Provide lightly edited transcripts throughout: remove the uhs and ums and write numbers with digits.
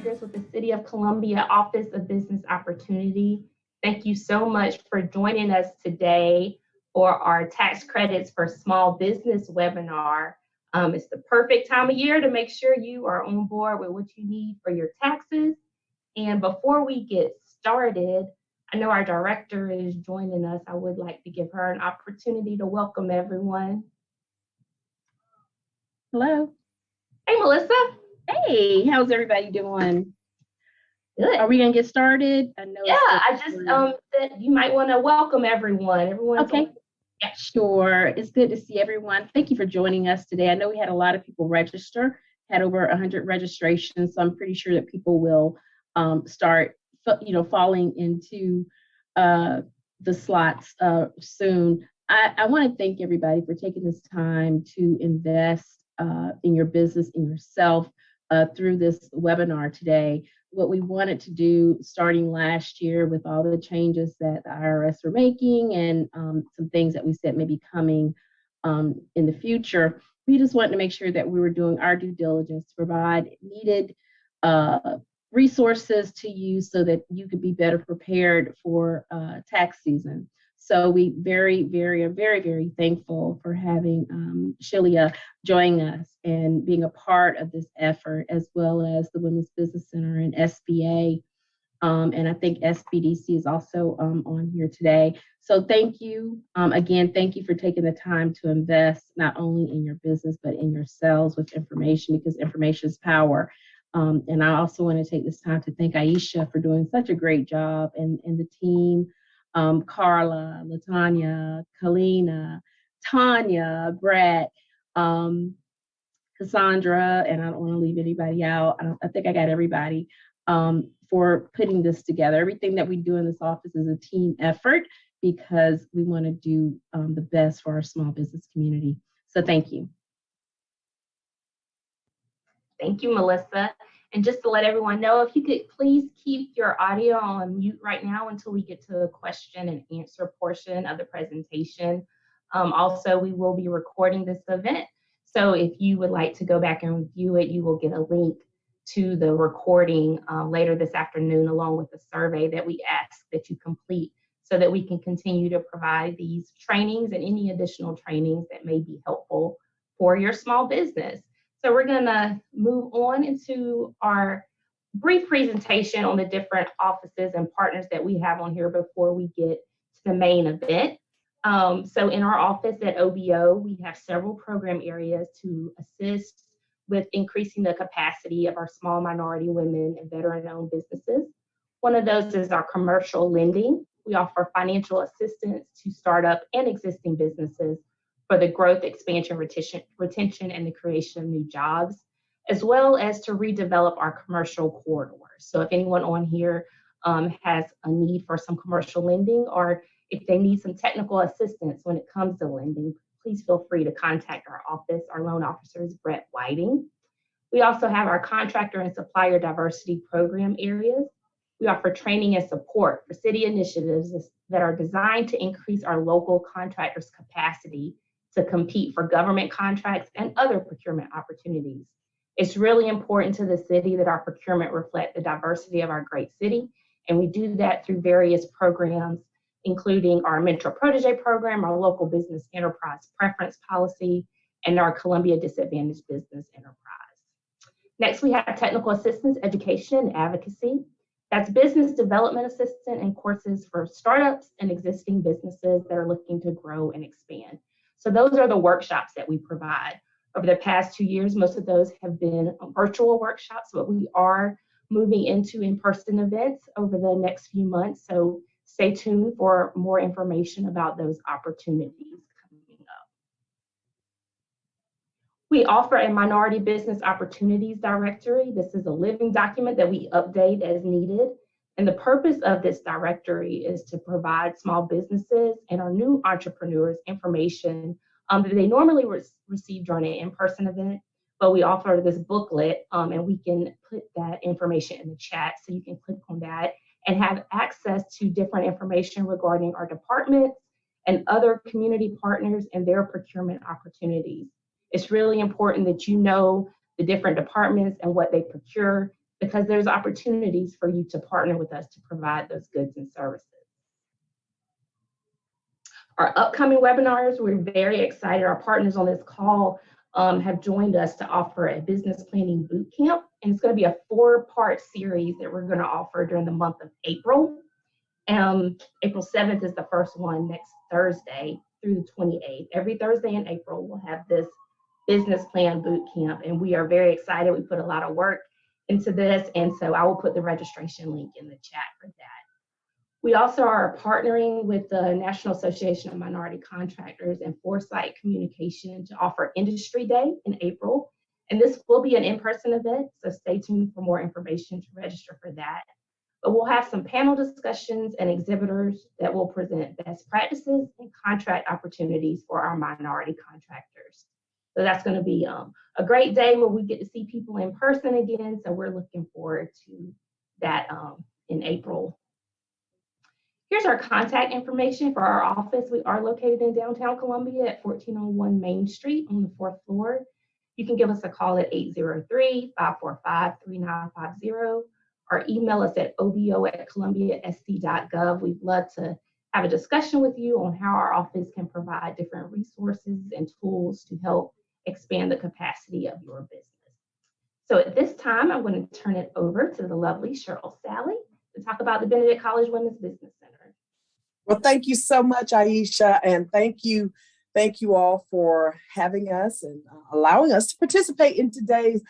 Contractors with the City of Columbia Office of Business Opportunity. Thank you so much for joining us today for our Tax Credits for Small Business webinar. It's the perfect time of year to make sure you are on board with what you need for your taxes. And before we get started, I know our director is joining us. I would like to give her an opportunity to welcome everyone. Hello. Hey, Melissa. Hey, how's everybody doing? Good. Are we gonna get started? I know. Yeah, I just said you might want to welcome everyone. Okay. Yeah. Sure. It's good to see everyone. Thank you for joining us today. I know we had a lot of people register, had over 100 registrations, so I'm pretty sure that people will start, falling into the slots soon. I want to thank everybody for taking this time to invest in your business, in yourself, through this webinar today. What we wanted to do starting last year with all the changes that the IRS are making and some things that we said may be coming in the future, we just wanted to make sure that we were doing our due diligence to provide needed resources to use so that you could be better prepared for tax season. So we are very, very thankful for having Shelia join us and being a part of this effort, as well as the Women's Business Center and SBA. And I think SBDC is also on here today. So thank you. Again, thank you for taking the time to invest not only in your business, but in yourselves with information, because information is power. And I also want to take this time to thank Aisha for doing such a great job and the team. Carla, Latanya, Kalina, Tanya, Brett, Cassandra, and I don't want to leave anybody out. I think I got everybody for putting this together. Everything that we do in this office is a team effort because we want to do the best for our small business community. So thank you. Thank you, Melissa. And just to let everyone know, if you could please keep your audio on mute right now until we get to the question and answer portion of the presentation. Also, we will be recording this event. So if you would like to go back and review it, you will get a link to the recording later this afternoon, along with the survey that we ask that you complete so that we can continue to provide these trainings and any additional trainings that may be helpful for your small business. So we're going to move on into our brief presentation on the different offices and partners that we have on here before we get to the main event. So in our office at OBO, we have several program areas to assist with increasing the capacity of our small minority women and veteran-owned businesses. One of those is our commercial lending. We offer financial assistance to startup and existing businesses for the growth, expansion, retention, and the creation of new jobs, as well as to redevelop our commercial corridors. So if anyone on here has a need for some commercial lending, or if they need some technical assistance when it comes to lending, please feel free to contact our office. Our loan officer is Brett Whiting. We also have our contractor and supplier diversity program areas. We offer training and support for city initiatives that are designed to increase our local contractors' capacity to compete for government contracts and other procurement opportunities. It's really important to the city that our procurement reflect the diversity of our great city, and we do that through various programs, including our Mentor Protege program, our local business enterprise preference policy, and our Columbia Disadvantaged Business Enterprise. Next, we have technical assistance, education, and advocacy. That's business development assistance and courses for startups and existing businesses that are looking to grow and expand. So those are the workshops that we provide. Over the past 2 years, most of those have been virtual workshops, but we are moving into in-person events over the next few months. So stay tuned for more information about those opportunities coming up. We offer a Minority Business Opportunities Directory. This is a living document that we update as needed. And the purpose of this directory is to provide small businesses and our new entrepreneurs information that they normally receive during an in-person event, but we offer this booklet and we can put that information in the chat so you can click on that and have access to different information regarding our departments and other community partners and their procurement opportunities. It's really important that you know the different departments and what they procure, because there's opportunities for you to partner with us to provide those goods and services. Our upcoming webinars, we're very excited. Our partners on this call have joined us to offer a business planning boot camp, and it's going to be a 4-part series that we're going to offer during the month of April. April 7th is the first one, next Thursday through the 28th. Every Thursday in April, we'll have this business plan boot camp, and we are very excited. We put a lot of work into this, and so I will put the registration link in the chat for that. We also are partnering with the National Association of Minority Contractors and Foresight Communication to offer Industry Day in April. And this will be an in-person event, so stay tuned for more information to register for that. But we'll have some panel discussions and exhibitors that will present best practices and contract opportunities for our minority contractors. So that's going to be a great day where we get to see people in person again. So we're looking forward to that in April. Here's our contact information for our office. We are located in downtown Columbia at 1401 Main Street on the 4th floor. You can give us a call at 803-545-3950 or email us at obo@columbiasd.gov. We'd love to have a discussion with you on how our office can provide different resources and tools to help expand the capacity of your business. So at this time, I'm going to turn it over to the lovely Cheryl Sally to talk about the Benedict College Women's Business Center. Well, thank you so much, Aisha, and thank you all for having us and allowing us to participate in today's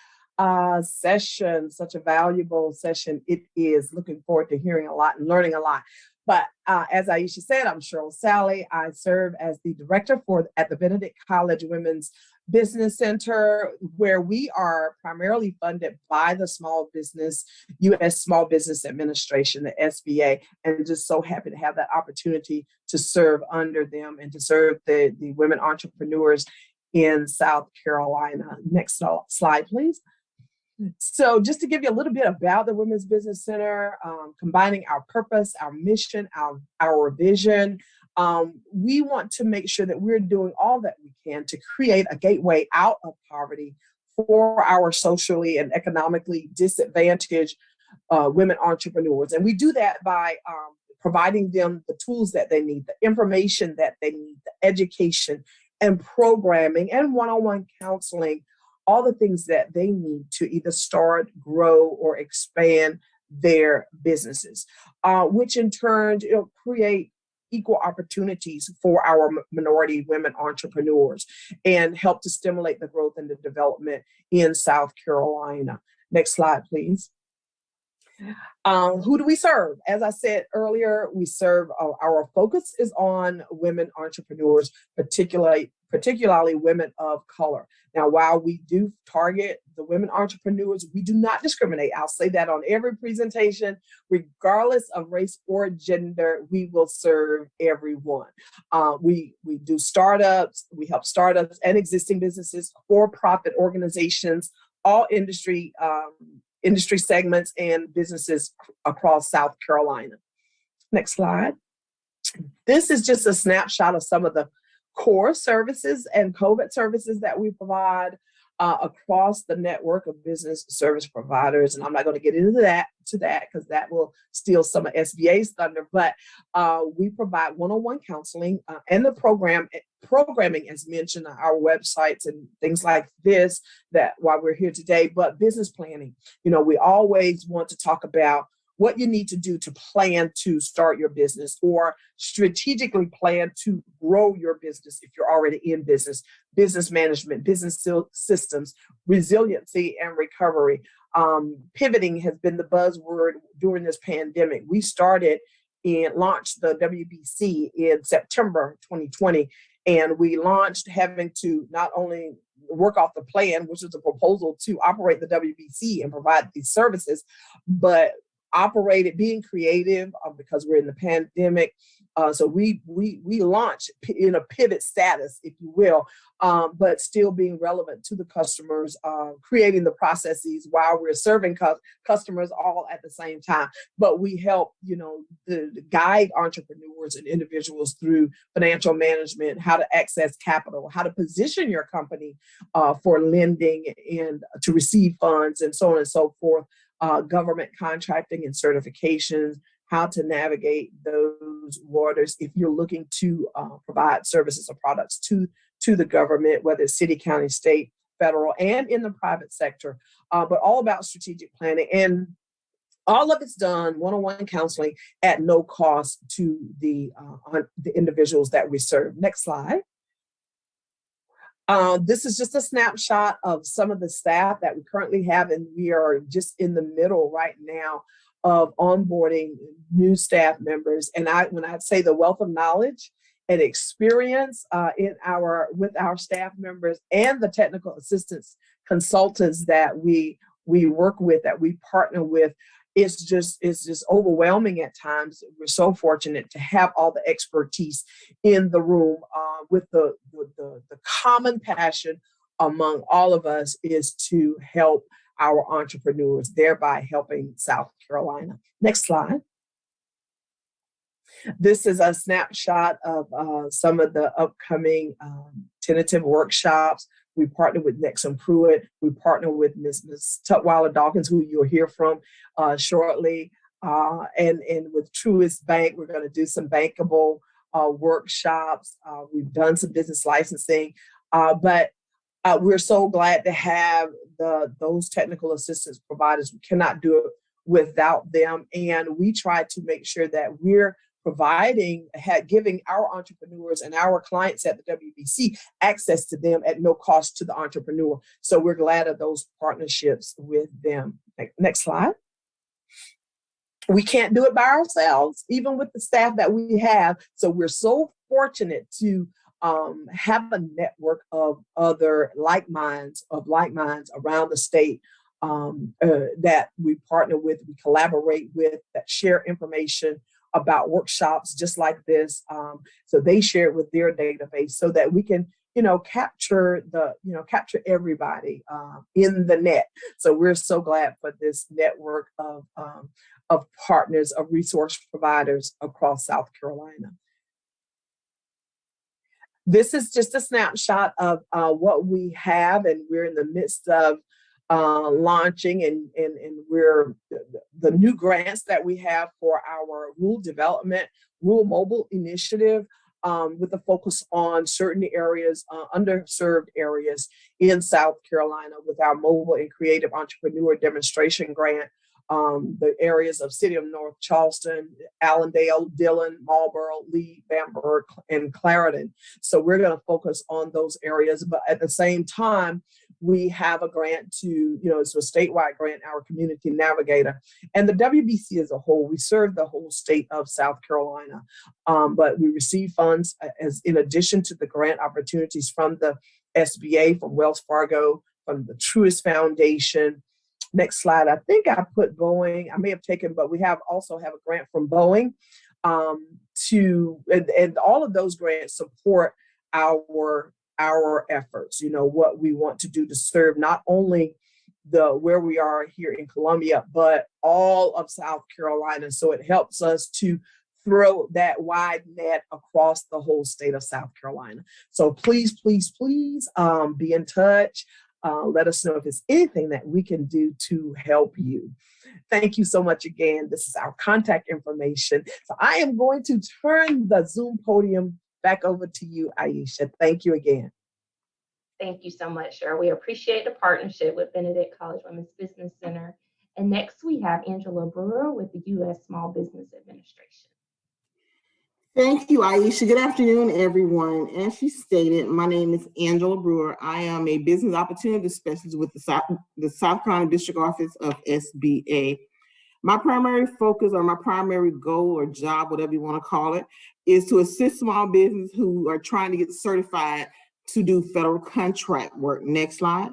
session. Such a valuable session it is. Looking forward to hearing a lot and learning a lot. But as Aisha said, I'm Cheryl Sally. I serve as the director at the Benedict College Women's Business Center, where we are primarily funded by the U.S. Small Business Administration, the SBA, and just so happy to have that opportunity to serve under them and to serve the women entrepreneurs in South Carolina. Next slide, please. So just to give you a little bit about the Women's Business Center, combining our purpose, our mission, our vision, we want to make sure that we're doing all that we can to create a gateway out of poverty for our socially and economically disadvantaged women entrepreneurs. And we do that by providing them the tools that they need, the information that they need, the education and programming and one-on-one counseling, all the things that they need to either start, grow, or expand their businesses, which in turn create equal opportunities for our minority women entrepreneurs and help to stimulate the growth and the development in South Carolina. Next slide, please. Who do we serve? As I said earlier, we serve, our focus is on women entrepreneurs, particularly women of color. Now, while we do target the women entrepreneurs, we do not discriminate. I'll say that on every presentation, regardless of race or gender, we will serve everyone. We do startups, we help startups and existing businesses, for-profit organizations, all industry segments and businesses across South Carolina. Next slide. This is just a snapshot of some of the core services and COVID services that we provide across the network of business service providers. And I'm not going to get into that because that will steal some of SBA's thunder, but we provide one-on-one counseling and the programming, as mentioned, on our websites and things like this, that why we're here today. But business planning, we always want to talk about what you need to do to plan to start your business or strategically plan to grow your business if you're already in business, business management, business systems, resiliency and recovery. Pivoting has been the buzzword during this pandemic. We started and launched the WBC in September 2020, and we launched having to not only work off the plan, which was a proposal to operate the WBC and provide these services, but being creative because we're in the pandemic. So we launched in a pivot status, if you will, but still being relevant to the customers, creating the processes while we're serving customers all at the same time. But we help, the guide entrepreneurs and individuals through financial management, how to access capital, how to position your company for lending and to receive funds and so on and so forth. government contracting and certifications, how to navigate those waters if you're looking to provide services or products to the government, whether it's city, county, state, federal, and in the private sector, but all about strategic planning. And all of it's done one-on-one counseling at no cost to the individuals that we serve. Next slide. This is just a snapshot of some of the staff that we currently have, and we are just in the middle right now of onboarding new staff members. And when I say the wealth of knowledge and experience with our staff members and the technical assistance consultants that we work with, that we partner with, it's just overwhelming at times. We're so fortunate to have all the expertise in the room with the common passion among all of us is to help our entrepreneurs, thereby helping South Carolina. Next slide. This is a snapshot of some of the upcoming tentative workshops. We partner with Nexum Pruitt. We partner with Ms. Tutwieler-Dawkins, who you'll hear from shortly. And with Truist Bank, we're going to do some bankable workshops. We've done some business licensing, but we're so glad to have those technical assistance providers. We cannot do it without them. And we try to make sure that we're giving our entrepreneurs and our clients at the WBC access to them at no cost to the entrepreneur. So we're glad of those partnerships with them. Next slide. We can't do it by ourselves, even with the staff that we have. So we're so fortunate to have a network of other like minds around the state that we partner with, we collaborate with, that share information about workshops just like this. So they share it with their database so that we can, capture everybody in the net. So we're so glad for this network of partners, of resource providers across South Carolina. This is just a snapshot of what we have, and we're in the midst of launching, and we're the new grants that we have for our rural development, rural mobile initiative, with a focus on certain areas, underserved areas in South Carolina with our mobile and creative entrepreneur demonstration grant. The areas of City of North Charleston, Allendale, Dillon, Marlboro, Lee, Bamberg, and Clarendon. So we're going to focus on those areas, but at the same time, we have a grant to, it's a statewide grant, our Community Navigator. And the WBC as a whole, we serve the whole state of South Carolina, but we receive funds as in addition to the grant opportunities from the SBA, from Wells Fargo, from the Truist Foundation. Next slide. I think I put Boeing, I may have taken, but we also have a grant from Boeing and all of those grants support our efforts, what we want to do to serve not only where we are here in Columbia, but all of South Carolina. So it helps us to throw that wide net across the whole state of South Carolina. So please, please, please be in touch. Let us know if there's anything that we can do to help you. Thank you so much again. This is our contact information. So I am going to turn the Zoom podium back over to you, Aisha. Thank you again. Thank you so much, Cheryl. We appreciate the partnership with Benedict College Women's Business Center. And next we have Angela Brewer with the U.S. Small Business Administration. Thank you, Aisha. Good afternoon, everyone. As she stated, my name is Angela Brewer. I am a business opportunity specialist with the South Carolina District Office of SBA. My primary focus, or my primary goal or job, whatever you want to call it, is to assist small business who are trying to get certified to do federal contract work. Next slide.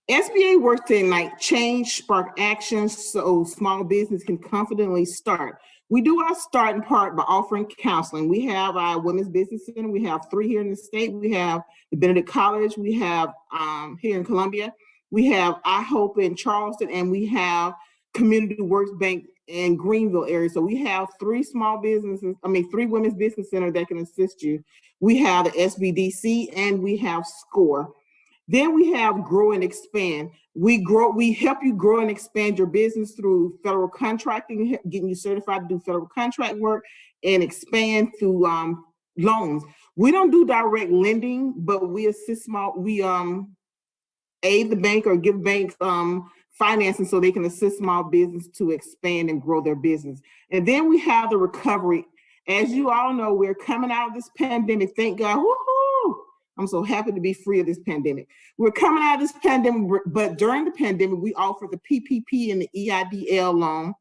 SBA works to ignite change, spark action, so small business can confidently start. We do our start in part by offering counseling. We have our Women's Business Center. We have 3 here in the state. We have the Benedict College. We have here in Columbia. We have I Hope in Charleston, and we have Community Works Bank in Greenville area. So we have 3 3 Women's Business Center that can assist you. We have the SBDC and we have SCORE. Then we have grow and expand. We help you grow and expand your business through federal contracting, getting you certified to do federal contract work, and expand through loans. We don't do direct lending, but we assist aid the bank or give banks financing so they can assist small business to expand and grow their business. And then we have the recovery. As you all know, we're coming out of this pandemic. Thank God. Woohoo! I'm so happy to be free of this pandemic. We're coming out of this pandemic, but during the pandemic, we offer the PPP and the EIDL loan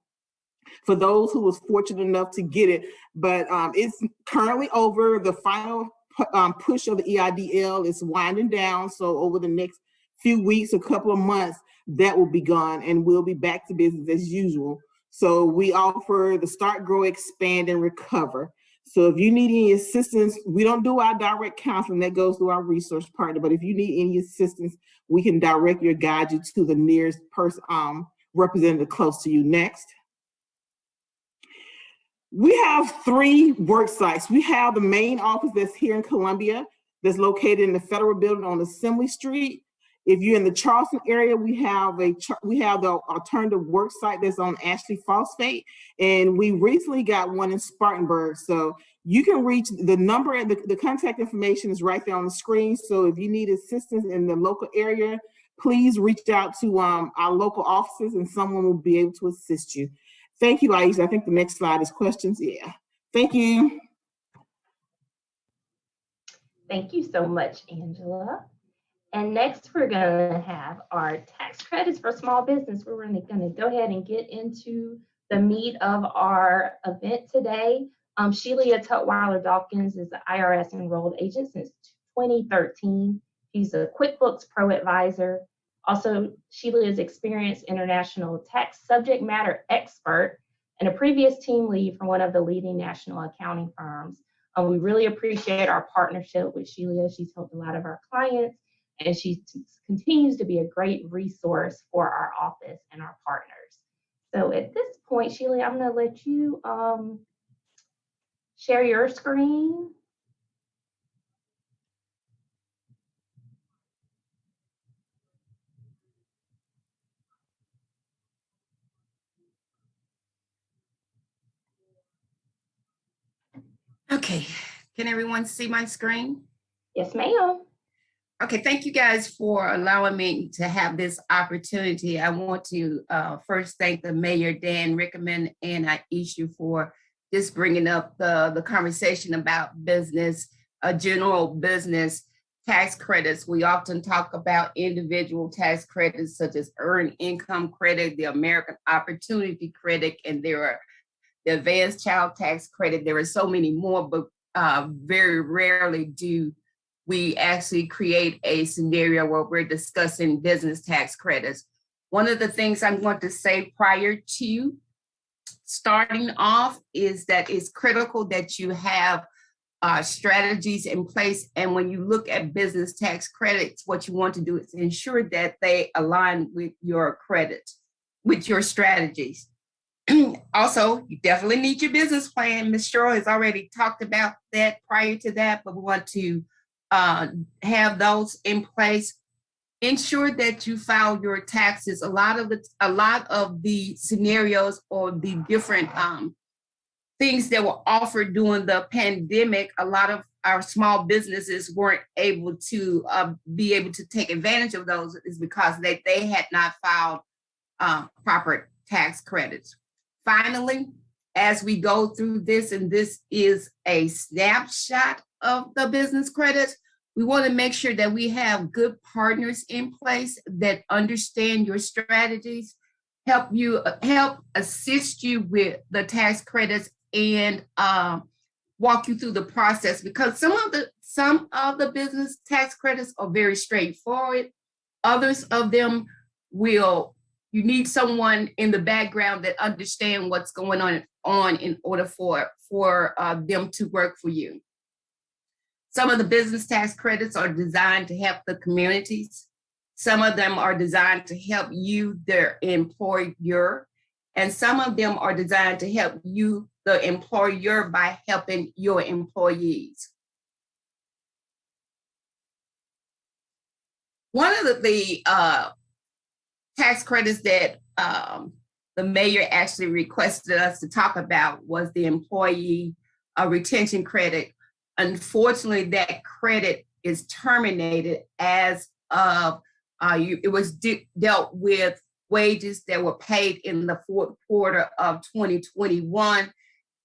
for those who was fortunate enough to get it. But it's currently over. The final push of the EIDL is winding down. So over the next few weeks, a couple of months, that will be gone and we'll be back to business as usual. So we offer the Start, Grow, Expand, and Recover. So if you need any assistance, we don't do our direct counseling, that goes through our resource partner, but if you need any assistance, we can direct you or guide you to the nearest person, representative close to you. Next. We have 3 work sites. We have the main office that's here in Columbia, that's located in the Federal Building on Assembly Street. If you're in the Charleston area, we have the alternative work site that's on Ashley Phosphate, and we recently got one in Spartanburg. So you can reach the number and the contact information is right there on the screen. So if you need assistance in the local area, please reach out to our local offices and someone will be able to assist you. Thank you, Aisha. I think the next slide is questions. Yeah. Thank you. Thank you so much, Angela. And next, we're going to have our tax credits for small business. We're going to go ahead and get into the meat of our event today. Shelia Tutwieler-Dawkins is an IRS enrolled agent since 2013. He's a QuickBooks Pro advisor. Also, Shelia is experienced international tax subject matter expert and a previous team lead for one of the leading national accounting firms. We really appreciate our partnership with Shelia. She's helped a lot of our clients, and she continues to be a great resource for our office and our partners. So at this point, Shelia, I'm going to let you share your screen. Okay, can everyone see my screen? Yes, ma'am. Okay, thank you guys for allowing me to have this opportunity. I want to first thank the Mayor, Dan Rickman, and Aisha for just bringing up the conversation about business, general business tax credits. We often talk about individual tax credits such as Earned Income Credit, the American Opportunity Credit, and there are the Advanced Child Tax Credit. There are so many more, but very rarely do we actually create a scenario where we're discussing business tax credits. One of the things I'm going to say prior to starting off is that it's critical that you have strategies in place. And when you look at business tax credits, what you want to do is ensure that they align with your credit, with your strategies. Also, you definitely need your business plan. Ms. Cheryl has already talked about that prior to that, but we want to have those in place. Ensure that you file your taxes. A lot of the scenarios or the different things that were offered during the pandemic, a lot of our small businesses weren't able to be able to take advantage of those is because they had not filed proper tax credits. Finally, as we go through this, and this is a snapshot of the business credits, we want to make sure that we have good partners in place that understand your strategies, help assist you with the tax credits, and walk you through the process, because some of the business tax credits are very straightforward. Others of them you need someone in the background that understand what's going on in order for them to work for you. Some of the business tax credits are designed to help the communities. Some of them are designed to help you, their employer, and some of them are designed to help you, the employer, by helping your employees. One of the tax credits that the mayor actually requested us to talk about was the employee retention credit. Unfortunately, that credit is terminated as of it was dealt with wages that were paid in the fourth quarter of 2021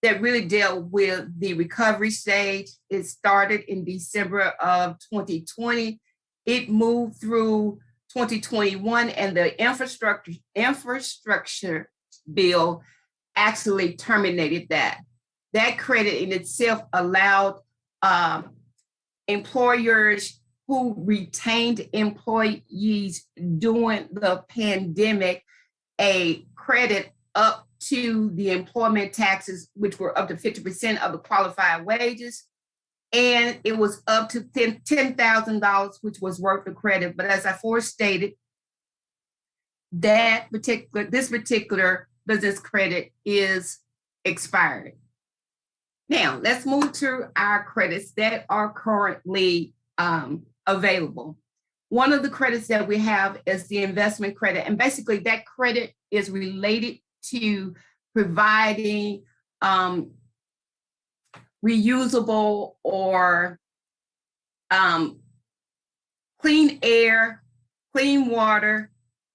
that really dealt with the recovery stage. It started in December of 2020. It moved through 2021, and the infrastructure bill actually terminated that. That credit in itself allowed employers who retained employees during the pandemic a credit up to the employment taxes, which were up to 50% of the qualified wages. And it was up to $10,000, which was worth the credit. But as I forestated, this particular business credit is expired. Now, let's move to our credits that are currently available. One of the credits that we have is the investment credit. And basically that credit is related to providing reusable or clean air, clean water,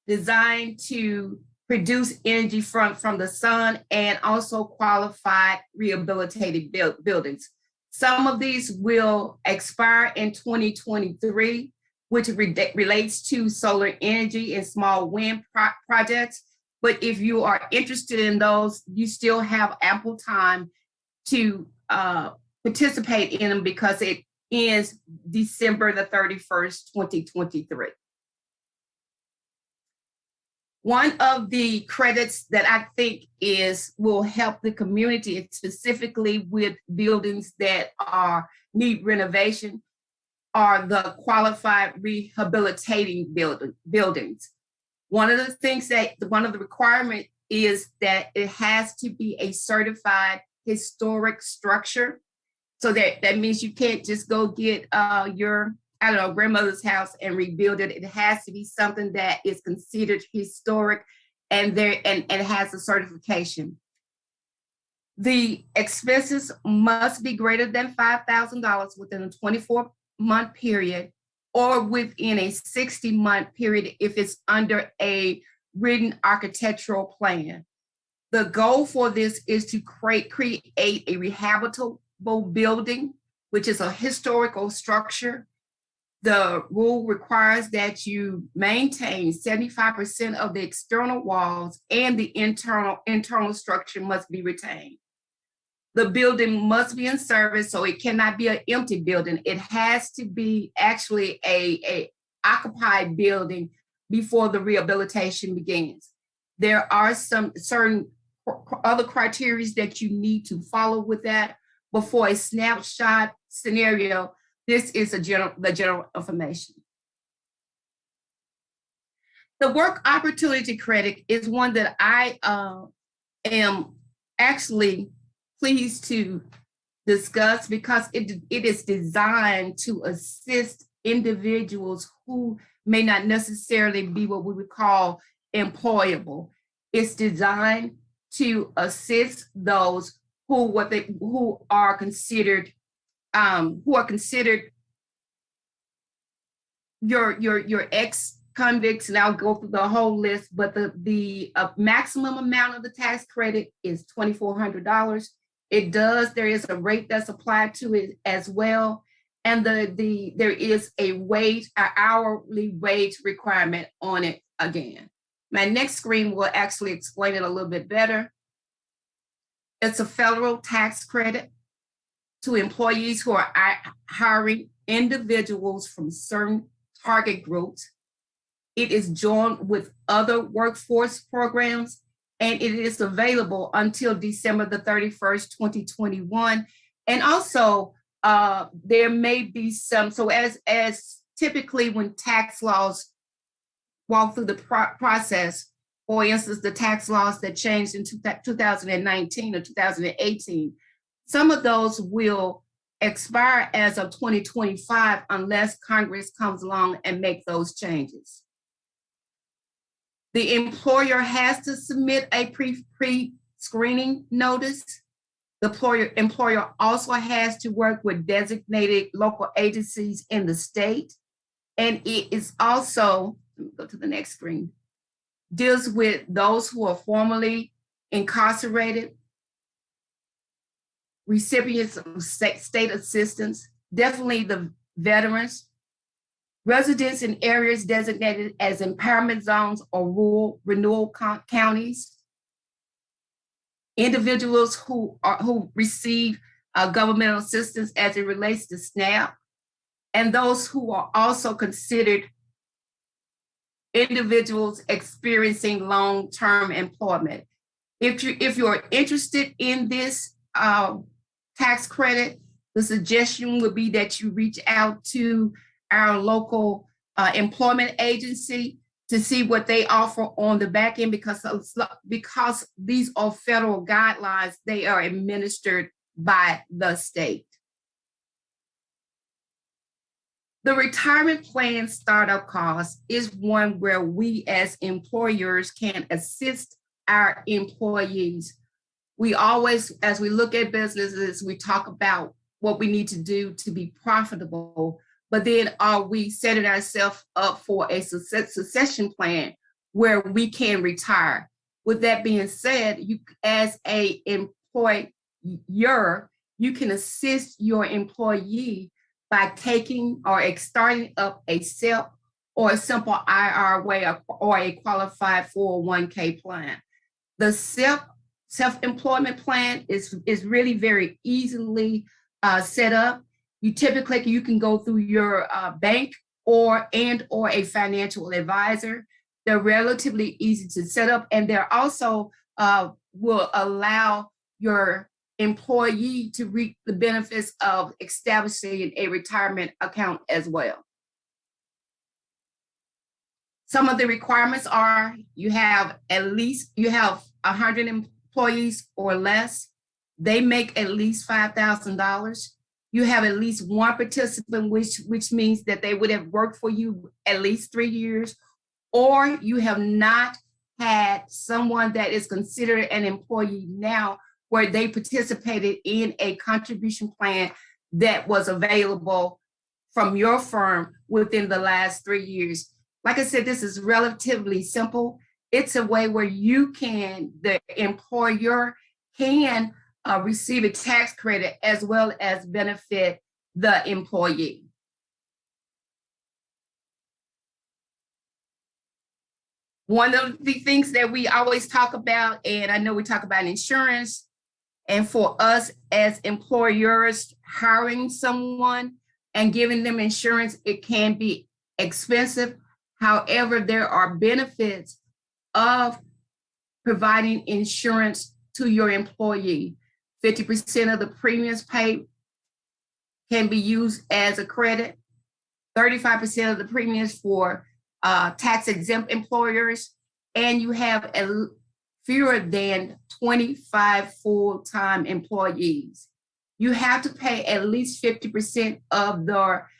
designed to produce energy from the sun, and also qualified rehabilitated buildings. Some of these will expire in 2023, which relates to solar energy and small wind projects. But if you are interested in those, you still have ample time to participate in them because it ends December the 31st, 2023. One of the credits that I think will help the community, specifically with buildings that need renovation, are the qualified rehabilitating buildings. One of the requirements is that it has to be a certified historic structure. So that means you can't just go get your grandmother's house and rebuild it. It has to be something that is considered historic and has a certification. The expenses must be greater than $5,000 within a 24-month period or within a 60-month period if it's under a written architectural plan. The goal for this is to create a rehabitable building, which is a historical structure. The rule requires that you maintain 75% of the external walls and the internal structure must be retained. The building must be in service, so it cannot be an empty building. It has to be actually a occupied building before the rehabilitation begins. There are some certain other criteria that you need to follow with that. Before a snapshot scenario, this is the general information. The work opportunity credit is one that I am actually pleased to discuss because it is designed to assist individuals who may not necessarily be what we would call employable. It's designed to assist those who are considered your ex-convicts, and I'll go through the whole list, but the maximum amount of the tax credit is $2,400. There is a rate that's applied to it as well. And there is an hourly wage requirement on it again. My next screen will actually explain it a little bit better. It's a federal tax credit to employees who are hiring individuals from certain target groups. It is joined with other workforce programs, and it is available until December the 31st, 2021. And also, there may be some, so as typically when tax laws walk through the process, for instance, the tax laws that changed in 2019 or 2018, some of those will expire as of 2025 unless Congress comes along and make those changes. The employer has to submit a pre-screening notice. The employer also has to work with designated local agencies in the state. And it is also, let me go to the next screen, deals with those who are formerly incarcerated, recipients of state assistance, definitely the veterans, residents in areas designated as empowerment zones or rural renewal counties, individuals who receive governmental assistance as it relates to SNAP, and those who are also considered individuals experiencing long-term employment. If you're interested in this tax credit, the suggestion would be that you reach out to our local employment agency to see what they offer on the back end, because these are federal guidelines, they are administered by the state. The retirement plan startup cost is one where we as employers can assist our employees. We always, as we look at businesses, we talk about what we need to do to be profitable, but then are we setting ourselves up for a succession plan where we can retire? With that being said, you as an employer, you can assist your employee by taking or starting up a SEP or a simple IRA or a qualified 401k plan. The SEP, self-employment plan, is really very easily set up. You can go through your bank or a financial advisor. They're relatively easy to set up, and they're also will allow your employee to reap the benefits of establishing a retirement account as well. Some of the requirements are you have 100 employees or less. They make at least $5,000. You have at least one participant, which means that they would have worked for you at least 3 years, or you have not had someone that is considered an employee now where they participated in a contribution plan that was available from your firm within the last 3 years. Like I said, this is relatively simple. It's a way where the employer can receive a tax credit as well as benefit the employee. One of the things that we always talk about, and I know we talk about insurance, and for us as employers, hiring someone and giving them insurance, it can be expensive. However, there are benefits of providing insurance to your employee. 50% of the premiums paid can be used as a credit. 35% of the premiums for tax-exempt employers, and you have fewer than 25 full-time employees. You have to pay at least 50% of their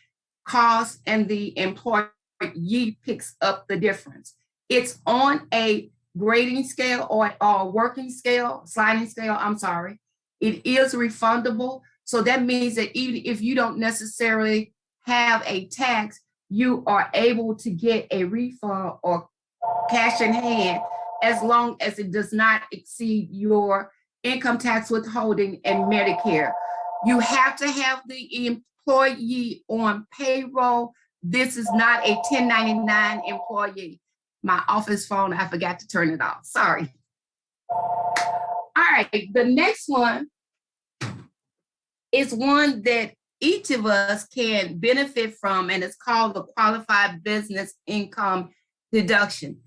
costs, and the employee picks up the difference. It's on a grading scale or a working scale, sliding scale, I'm sorry. It is refundable. So that means that even if you don't necessarily have a tax, you are able to get a refund or cash in hand as long as it does not exceed your income tax withholding and Medicare. You have to have the employee on payroll. This is not a 1099 employee. My office phone, I forgot to turn it off. Sorry. All right, the next one is one that each of us can benefit from, and it's called the Qualified Business Income Deduction.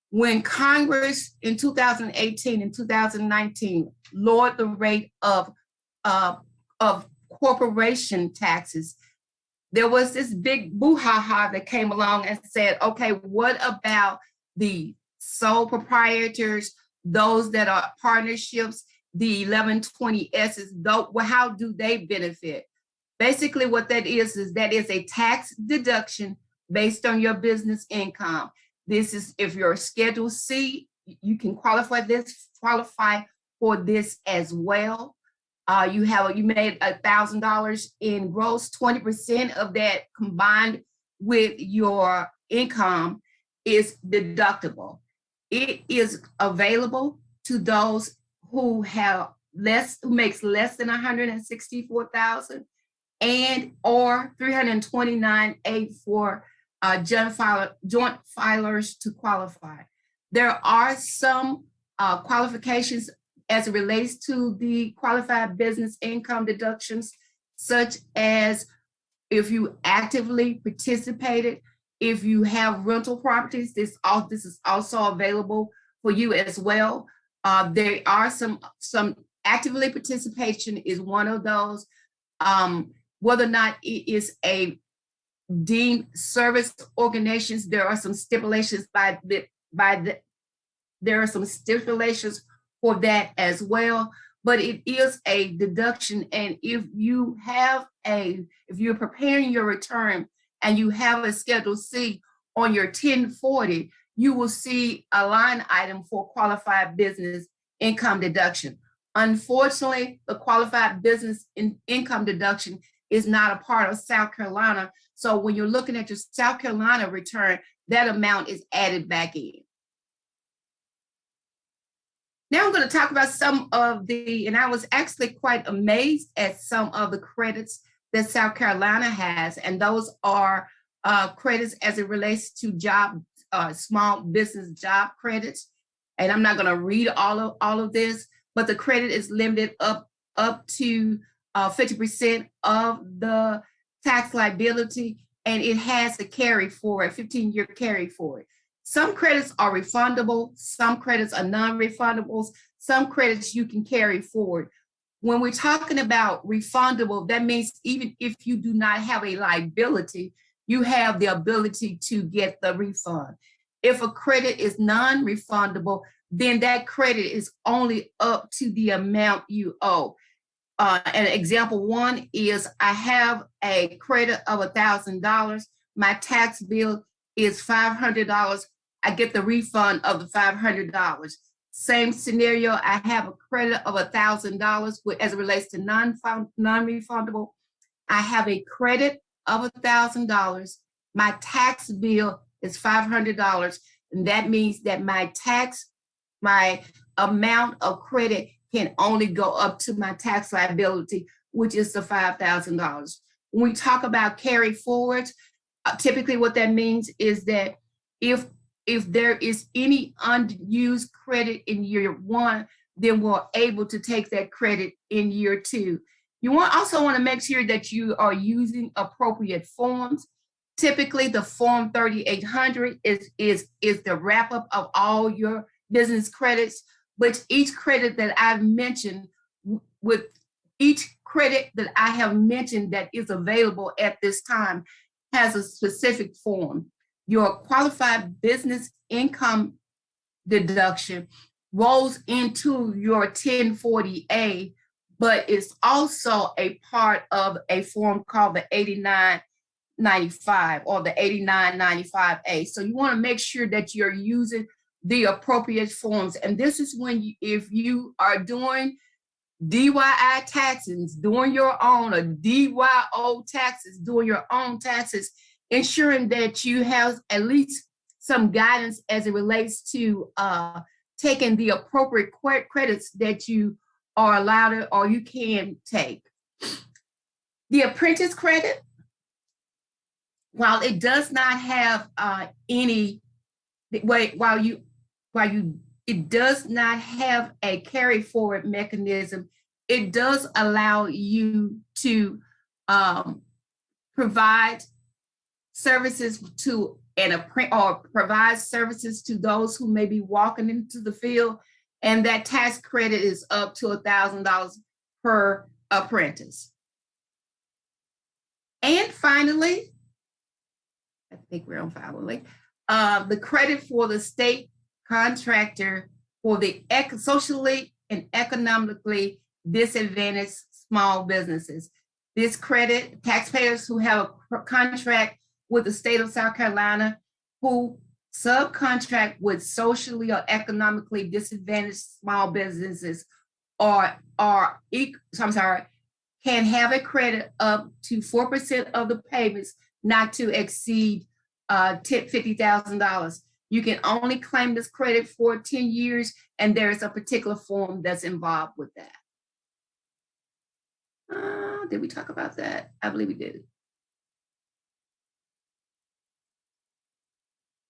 When Congress in 2018 and 2019 lowered the rate of corporation taxes, there was this big brouhaha that came along and said, okay, what about the sole proprietors, those that are partnerships, the 1120Ss, how do they benefit? Basically what that is that is a tax deduction based on your business income. This is, if you're Schedule C, you can qualify for this as well. You made $1,000 in gross, 20% of that combined with your income is deductible. It is available to those who makes less than $164,000 and or 329.8 for joint filers to qualify. There are some qualifications as it relates to the qualified business income deductions, such as if you actively participated, if you have rental properties, this is also available for you as well. There are some actively participation is one of those. Whether or not it is a deemed service organizations, there are some stipulations there are some stipulations for that as well, but it is a deduction. And if you're preparing your return and you have a Schedule C on your 1040, you will see a line item for qualified business income deduction. Unfortunately, the qualified business income deduction is not a part of South Carolina. So when you're looking at your South Carolina return, that amount is added back in. Now I'm going to talk about some of and I was actually quite amazed at some of the credits that South Carolina has, and those are credits as it relates to small business job credits. And I'm not going to read all of this, but the credit is limited up to 50% of the tax liability, and it has a carry forward, 15-year carry forward. Some credits are refundable, some credits are non-refundables, some credits you can carry forward. When we're talking about refundable, that means even if you do not have a liability, you have the ability to get the refund. If a credit is non-refundable, then that credit is only up to the amount you owe. And example one is I have a credit of $1,000. My tax bill is $500. I get the refund of the $500. Same scenario, I have a credit of $1,000 as it relates to non-refundable. I have a credit of $1,000. My tax bill is $500. And that means that my amount of credit can only go up to my tax liability, which is the $5,000. When we talk about carry forward, typically what that means is that if there is any unused credit in year one, then we're able to take that credit in year two. You also want to make sure that you are using appropriate forms. Typically, the Form 3800 is the wrap up of all your business credits, but each credit that I've mentioned, with each credit that I have mentioned that is available at this time has a specific form. Your qualified business income deduction rolls into your 1040A, but it's also a part of a form called the 8995 or the 8995A. So you want to make sure that you're using the appropriate forms. And this is when if you are doing DIY taxes, doing your own, or DYO taxes, doing your own taxes, ensuring that you have at least some guidance as it relates to taking the appropriate credits that you are allowed or you can take. The Apprentice Credit, while it does not have it does not have a carry forward mechanism, it does allow you to provide services to provide services to those who may be walking into the field, and that tax credit is up to $1,000 per apprentice. And finally, I think we're on finally, the credit for the state contractor for the socially and economically disadvantaged small businesses. this credit. Taxpayers who have a contract with the state of South Carolina who subcontract with socially or economically disadvantaged small businesses can have a credit up to 4% of the payments not to exceed $50,000. You can only claim this credit for 10 years, and there's a particular form that's involved with that. Did we talk about that? I believe we did.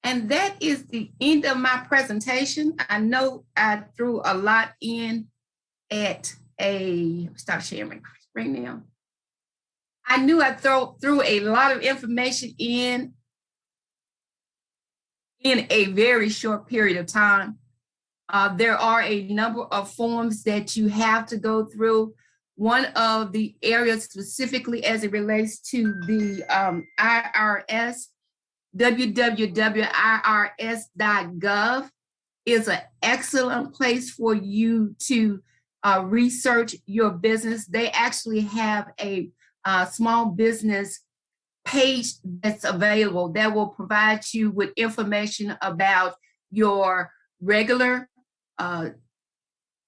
And that is the end of my presentation. I know I threw a lot in at stop sharing right now. I knew I threw a lot of information in a very short period of time. There are a number of forms that you have to go through. One of the areas specifically as it relates to the IRS, www.irs.gov is an excellent place for you to research your business. They actually have a small business page that's available that will provide you with information about your regular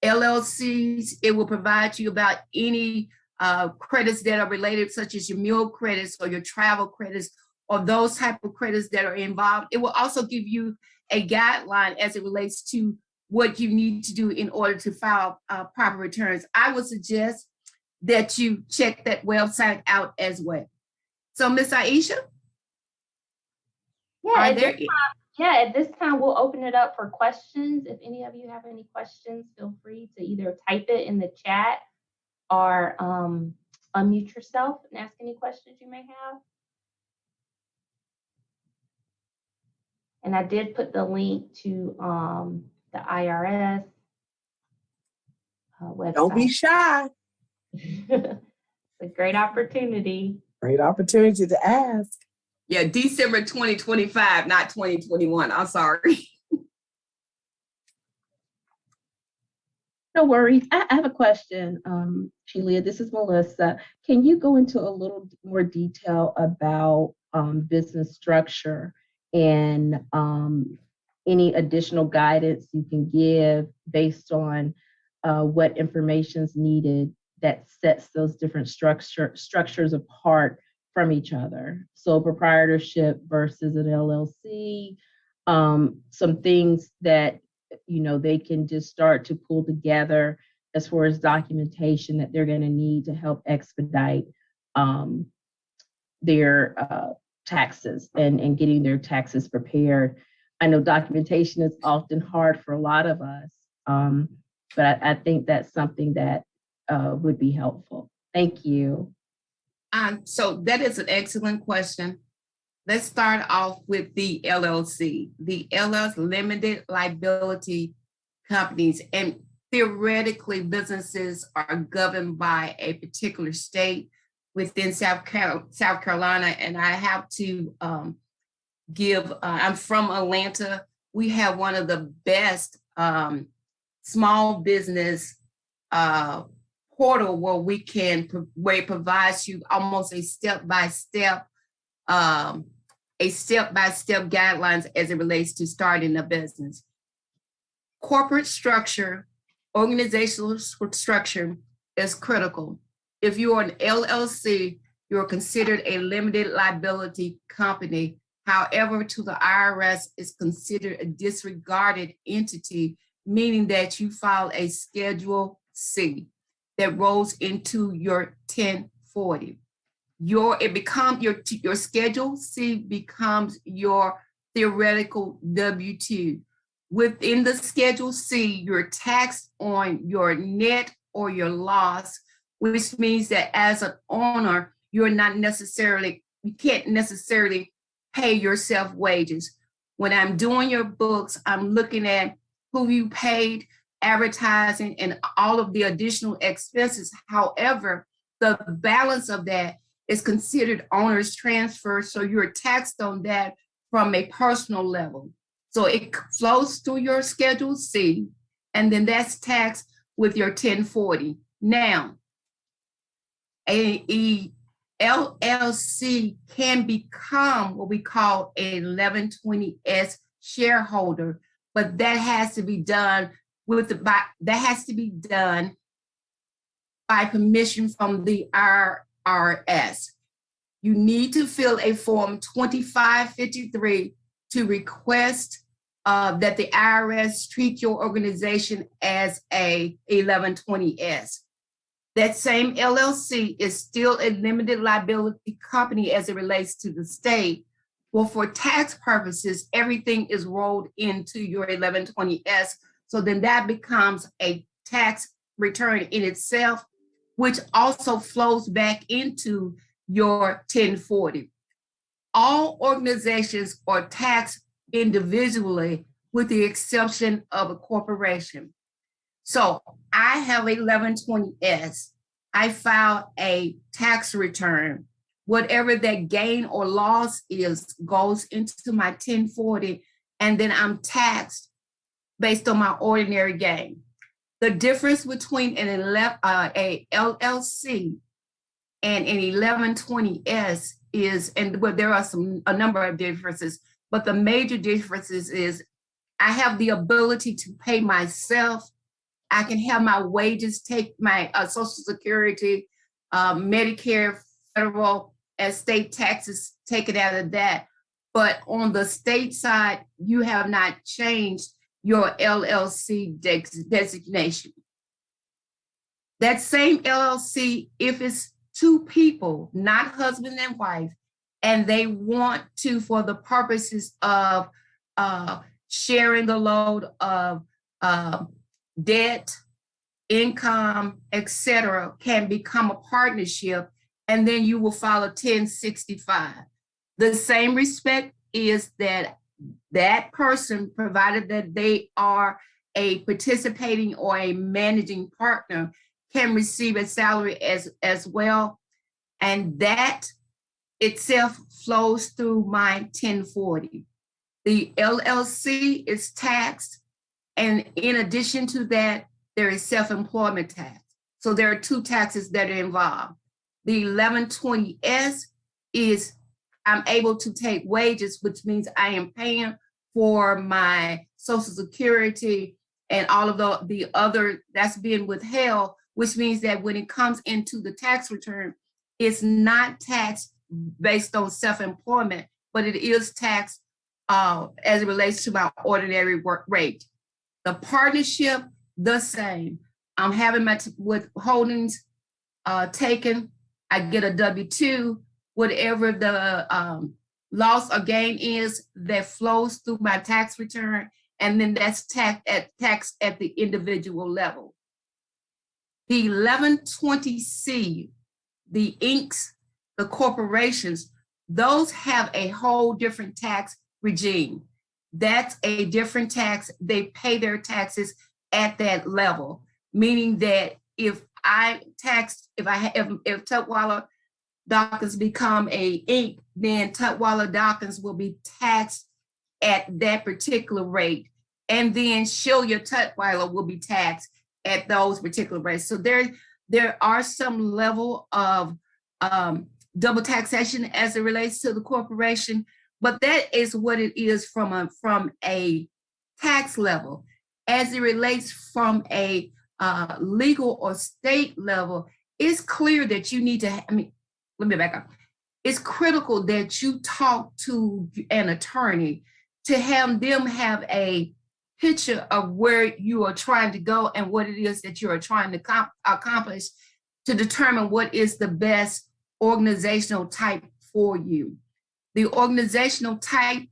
LLCs. It will provide you about any credits that are related, such as your meal credits or your travel credits or those type of credits that are involved. It will also give you a guideline as it relates to what you need to do in order to file proper returns. I would suggest that you check that website out as well. So, Ms. Aisha? Yeah, at this time, we'll open it up for questions. If any of you have any questions, feel free to either type it in the chat or unmute yourself and ask any questions you may have. And I did put the link to the IRS website. Don't be shy. It's a great opportunity. Great opportunity to ask. Yeah, December 2025, not 2021. I'm sorry. No worries. I have a question, Shelia. This is Melissa. Can you go into a little more detail about business structure and any additional guidance you can give based on what information is needed that sets those different structures apart from each other? So proprietorship versus an LLC, some things that they can just start to pull together as far as documentation that they're going to need to help expedite their taxes and getting their taxes prepared. I know documentation is often hard for a lot of us, but I think that's something that would be helpful. Thank you. So that is an excellent question. Let's start off with the LLC. The LLC, limited liability companies, and theoretically businesses are governed by a particular state within South Carolina. And I have to I'm from Atlanta. We have one of the best small business portal where it provides you almost a step-by-step guidelines as it relates to starting a business. Corporate structure, organizational structure is critical. If you are an LLC, you're considered a limited liability company. However, to the IRS, it's considered a disregarded entity, meaning that you file a Schedule C that rolls into your 1040. Your Schedule C becomes your theoretical W-2. Within the Schedule C, you're taxed on your net or your loss, which means that as an owner, you can't necessarily pay yourself wages. When I'm doing your books, I'm looking at who you paid, advertising, and all of the additional expenses. However, the balance of that is considered owner's transfer, so you're taxed on that from a personal level. So it flows through your Schedule C, and then that's taxed with your 1040. Now, A LLC can become what we call a 1120S shareholder, but that has to be done by permission from the IRS. You need to fill a form 2553 to request that the IRS treat your organization as a 1120S. That same LLC is still a limited liability company as it relates to the state. Well, for tax purposes, everything is rolled into your 1120S. So then that becomes a tax return in itself, which also flows back into your 1040. All organizations are taxed individually with the exception of a corporation. So I have a 1120S. I file a tax return. Whatever that gain or loss is goes into my 1040, and then I'm taxed based on my ordinary gain. The difference between a LLC and an 1120S is, and well, there are a number of differences, but the major differences is I have the ability to pay myself. I can have my wages, take my Social Security, Medicare, federal and state taxes taken out of that. But on the state side, you have not changed your LLC designation. That same LLC, if it's two people, not husband and wife, and they want to, for the purposes of sharing the load of debt, income, etc., can become a partnership, and then you will file a 1065. The same respect is that that person, provided that they are a participating or a managing partner, can receive a salary as well. And that itself flows through my 1040. The LLC is taxed. And in addition to that, there is self-employment tax. So there are two taxes that are involved. The 1120S is I'm able to take wages, which means I am paying for my Social Security and all of the other that's being withheld, which means that when it comes into the tax return, it's not taxed based on self-employment, but it is taxed as it relates to my ordinary work rate. The partnership, the same. I'm having my withholdings taken. I get a W-2, whatever the loss or gain is that flows through my tax return, and then that's taxed at the individual level. The 1120C, the Incs, the corporations, those have a whole different tax regime. That's a different tax. They pay their taxes at that level, meaning that if Tutwieler-Dawkins become a Inc., then Tutwieler-Dawkins will be taxed at that particular rate, and then Shelia Tutwieler will be taxed at those particular rates. So there are some level of double taxation as it relates to the corporation, but that is what it is from a tax level. As it relates from a legal or state level, it's clear that you need to, let me back up. It's critical that you talk to an attorney to have them have a picture of where you are trying to go and what it is that you are trying to accomplish to determine what is the best organizational type for you. The organizational type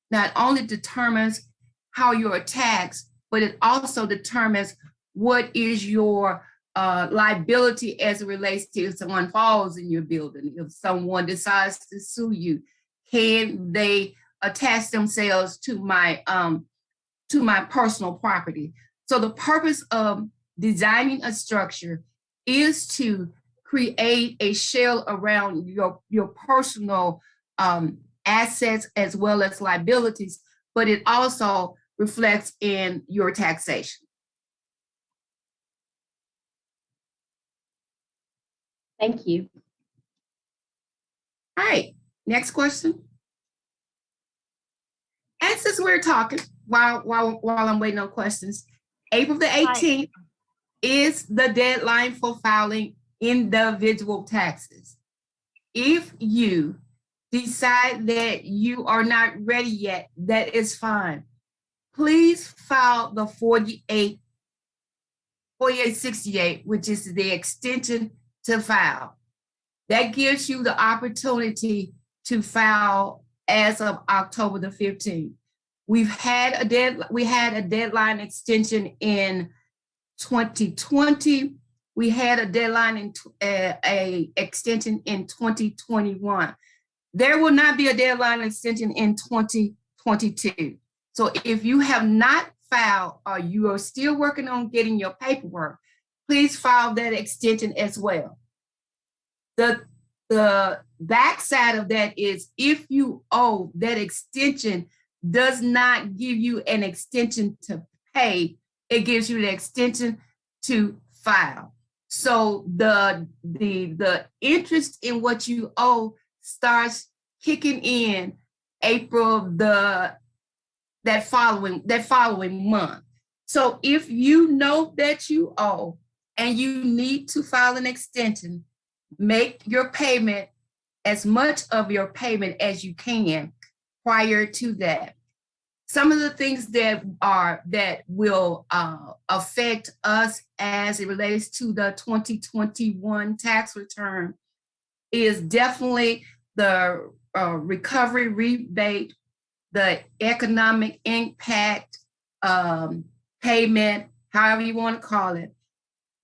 not only determines how you are taxed, but it also determines what is your liability as it relates to if someone falls in your building, if someone decides to sue you, can they attach themselves to my personal property? So the purpose of designing a structure is to create a shell around your personal assets as well as liabilities, but it also reflects in your taxation. Thank you. All right, next question. And since we're talking, while I'm waiting on questions, April the 18th is the deadline for filing individual taxes. If you decide that you are not ready yet, that is fine. Please file the 4868, which is the extension to file. That gives you the opportunity to file as of October the 15th. We had a deadline extension in 2020. We had a deadline in a extension in 2021. There will not be a deadline extension in 2022. So if you have not filed or you are still working on getting your paperwork, please file that extension as well. The backside of that is if you owe, that extension does not give you an extension to pay, it gives you the extension to file. So the interest in what you owe starts kicking in April that following month. So if you know that you owe and you need to file an extension, make your payment, as much of your payment as you can prior to that. Some of the things that will affect us as it relates to the 2021 tax return is definitely the recovery rebate, the economic impact payment, however you want to call it.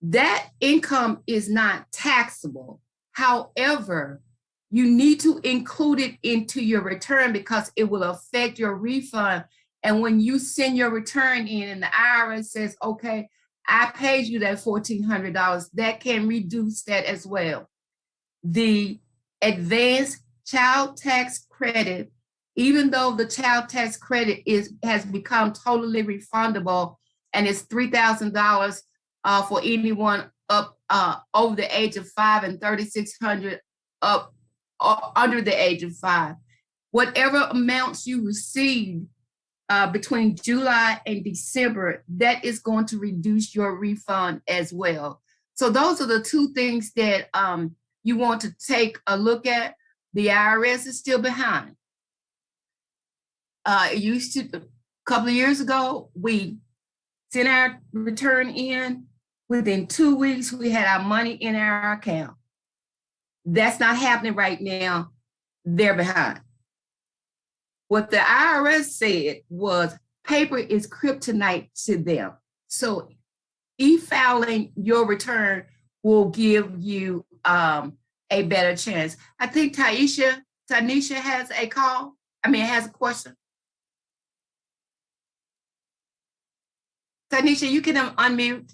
That income is not taxable. However, you need to include it into your return because it will affect your refund. And when you send your return in and the IRS says, okay, I paid you that $1,400, that can reduce that as well. The advanced child tax credit, even though the child tax credit has become totally refundable and it's $3,000 for anyone up over the age of 5 and $3,600 up under the age of 5. Whatever amounts you received between July and December, that is going to reduce your refund as well. So those are the two things that you want to take a look at. The IRS is still behind. It used to, a couple of years ago, we sent our return in. Within 2 weeks, we had our money in our account. That's not happening right now. They're behind. What the IRS said was paper is kryptonite to them. So e-filing your return will give you a better chance. I think Tanisha has a has a question. Tanisha, you can unmute.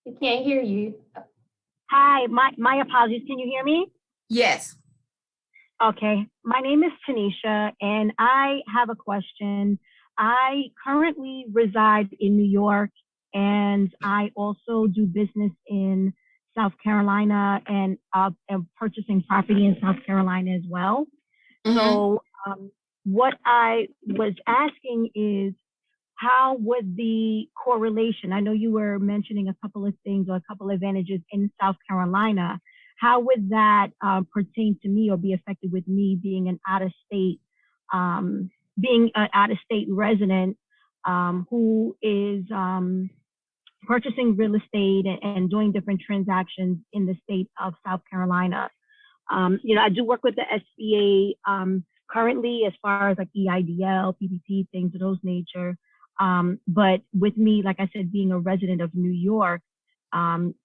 We can't hear you. Hi, my apologies. Can you hear me? Yes. Okay. My name is Tanisha, and I have a question. I currently reside in New York, and I also do business in South Carolina and am purchasing property in South Carolina as well. Mm-hmm. So what I was asking is, how would the correlation, I know you were mentioning a couple of things or a couple of advantages in South Carolina, how would that pertain to me or be affected with me being an out-of-state resident who is purchasing real estate and doing different transactions in the state of South Carolina? I do work with the SBA currently as far as like EIDL, PPP, things of those nature. But with me, like I said, being a resident of New York,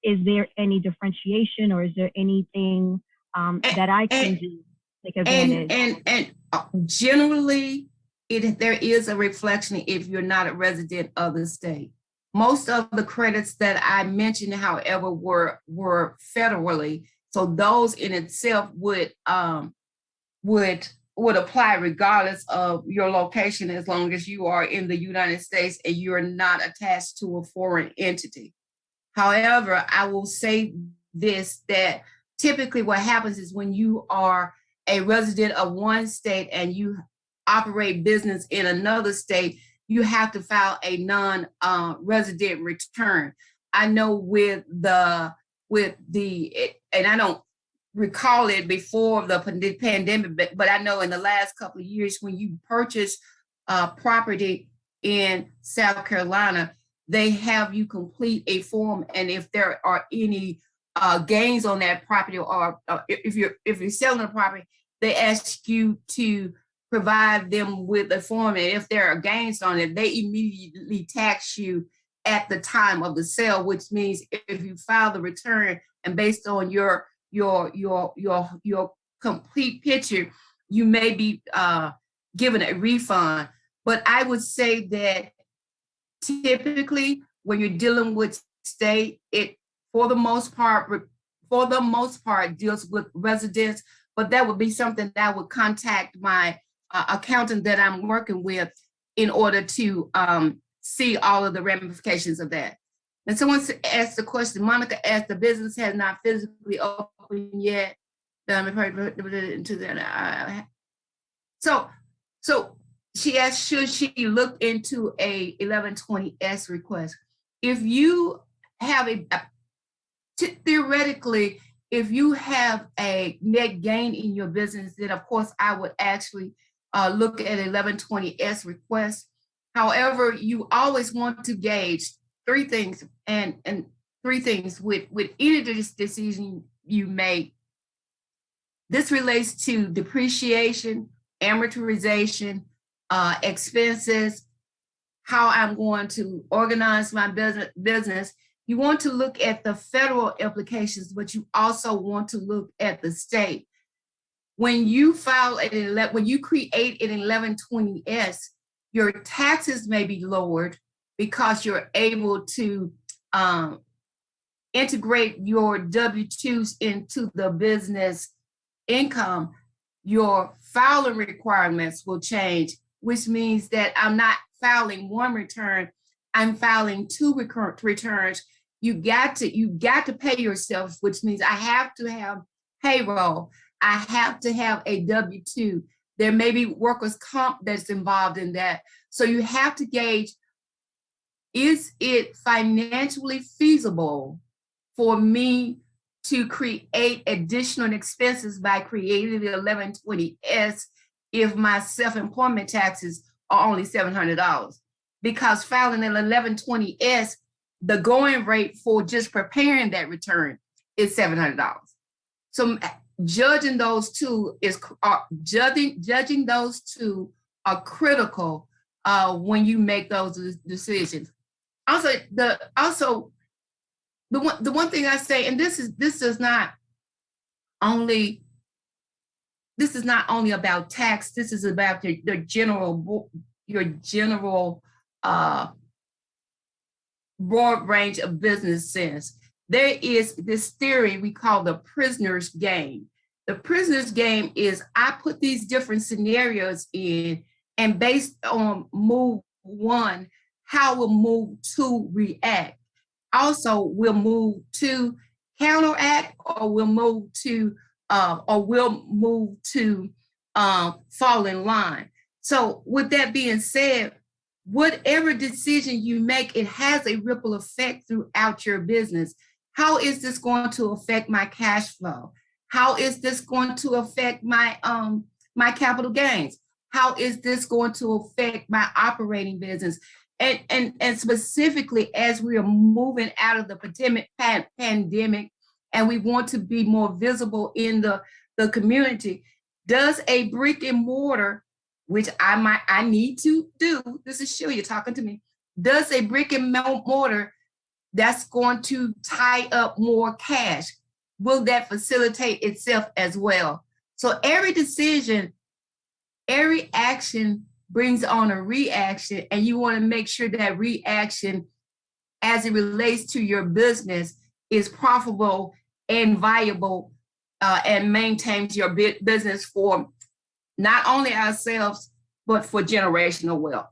is there any differentiation or is there anything that I can do to take advantage? And generally, there is a reflection if you're not a resident of the state. Most of the credits that I mentioned, however, were federally. So those in itself would would apply regardless of your location, as long as you are in the United States and you're not attached to a foreign entity. However, I will say this, that typically what happens is when you are a resident of one state and you operate business in another state, you have to file a non-resident return. I know with the, and I don't recall it before the pandemic, but I know in the last couple of years, when you purchase property in South Carolina, they have you complete a form, and if there are any gains on that property, or if you're selling the property, they ask you to provide them with a form, and if there are gains on it, they immediately tax you at the time of the sale, which means if you file the return and based on your complete picture, you may be given a refund. But I would say that typically when you're dealing with state, it for the most part deals with residents, but that would be something that I would contact my accountant that I'm working with in order to see all of the ramifications of that. And someone asked the question, Monica asked, the business has not physically opened yet. So she asked, should she look into a 1120S request? If you have theoretically, if you have a net gain in your business, then of course I would actually look at 1120S request. However, you always want to gauge three things, and three things with any decision you make. This relates to depreciation, amortization, expenses, how I'm going to organize my business. You want to look at the federal implications, but you also want to look at the state. When you when you create an 1120S, your taxes may be lowered because you're able to integrate your W-2s into the business income. Your filing requirements will change, which means that I'm not filing one return, I'm filing two returns. You got to pay yourself, which means I have to have payroll. I have to have a W-2. There may be workers' comp that's involved in that. So you have to gauge, is it financially feasible for me to create additional expenses by creating the 1120S if my self-employment taxes are only $700? Because filing an 1120S, the going rate for just preparing that return is $700. So judging those two judging those two are critical when you make those decisions. Also, the one thing I say, and this is not only about tax. This is about your general broad range of business sense. There is this theory we call the prisoner's game. The prisoner's game is I put these different scenarios in, and based on move one, how will move two react? Also, will move two counteract, or will move to fall in line? So with that being said, whatever decision you make, it has a ripple effect throughout your business. How is this going to affect my cash flow? How is this going to affect my my capital gains? How is this going to affect my operating business? And specifically, as we are moving out of the pandemic, and we want to be more visible in the community, does a brick and mortar, which I need to do, this is Shelia talking to me, does a brick and mortar that's going to tie up more cash, will that facilitate itself as well? So every decision, every action brings on a reaction, and you want to make sure that reaction, as it relates to your business, is profitable and viable and maintains your business for not only ourselves, but for generational wealth.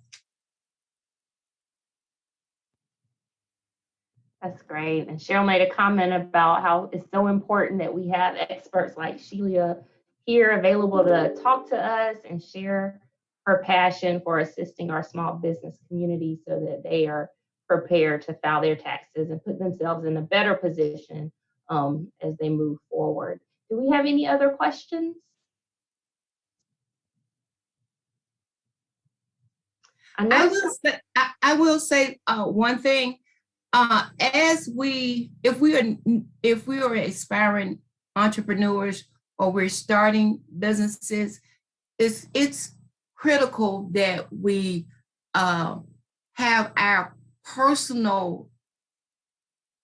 That's great. And Cheryl made a comment about how it's so important that we have experts like Shelia here available to talk to us and share her passion for assisting our small business community so that they are prepared to file their taxes and put themselves in a better position as they move forward. Do we have any other questions? I will say one thing. If we are aspiring entrepreneurs or we're starting businesses, it's critical that we have our personal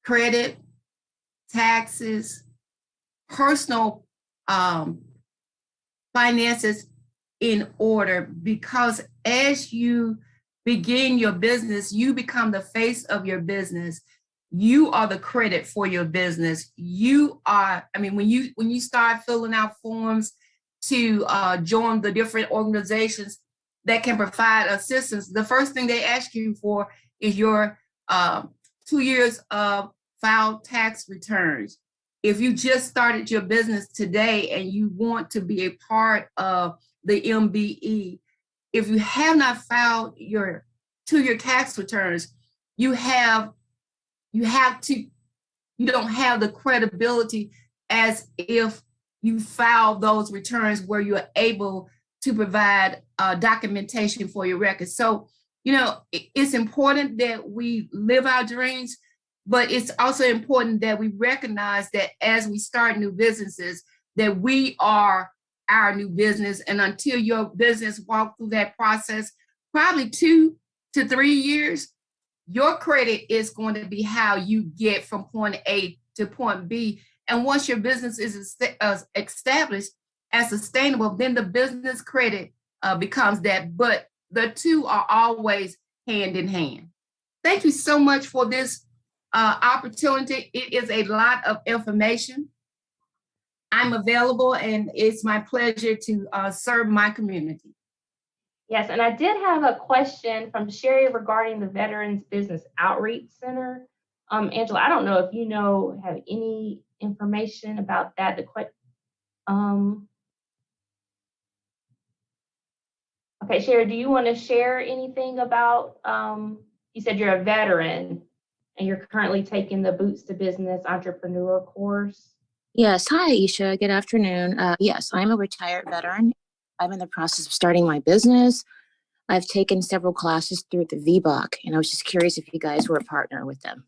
credit, taxes, personal finances in order, because as you begin your business, you become the face of your business. You are the credit for your business. You are, I mean, when you start filling out forms to join the different organizations that can provide assistance, the first thing they ask you for is your 2 years of filed tax returns. If you just started your business today and you want to be a part of the MBE, if you have not filed your 2-year tax returns, you don't have the credibility as if you filed those returns where you're able to provide documentation for your records. So, it's important that we live our dreams, but it's also important that we recognize that as we start new businesses, that we are our new business. And until your business walk through that process, probably 2 to 3 years, your credit is going to be how you get from point A to point B. And once your business is established as sustainable, then the business credit becomes that. But the two are always hand in hand. Thank you so much for this opportunity. It is a lot of information. I'm available, and it's my pleasure to serve my community. Yes, and I did have a question from Sherry regarding the Veterans Business Outreach Center. Angela, I don't know if you have any information about that. Okay, Sherry, do you want to share anything about, you said you're a veteran and you're currently taking the Boots to Business Entrepreneur course? Yes. Hi, Aisha. Good afternoon. Yes, I'm a retired veteran. I'm in the process of starting my business. I've taken several classes through the VBOC, and I was just curious if you guys were a partner with them.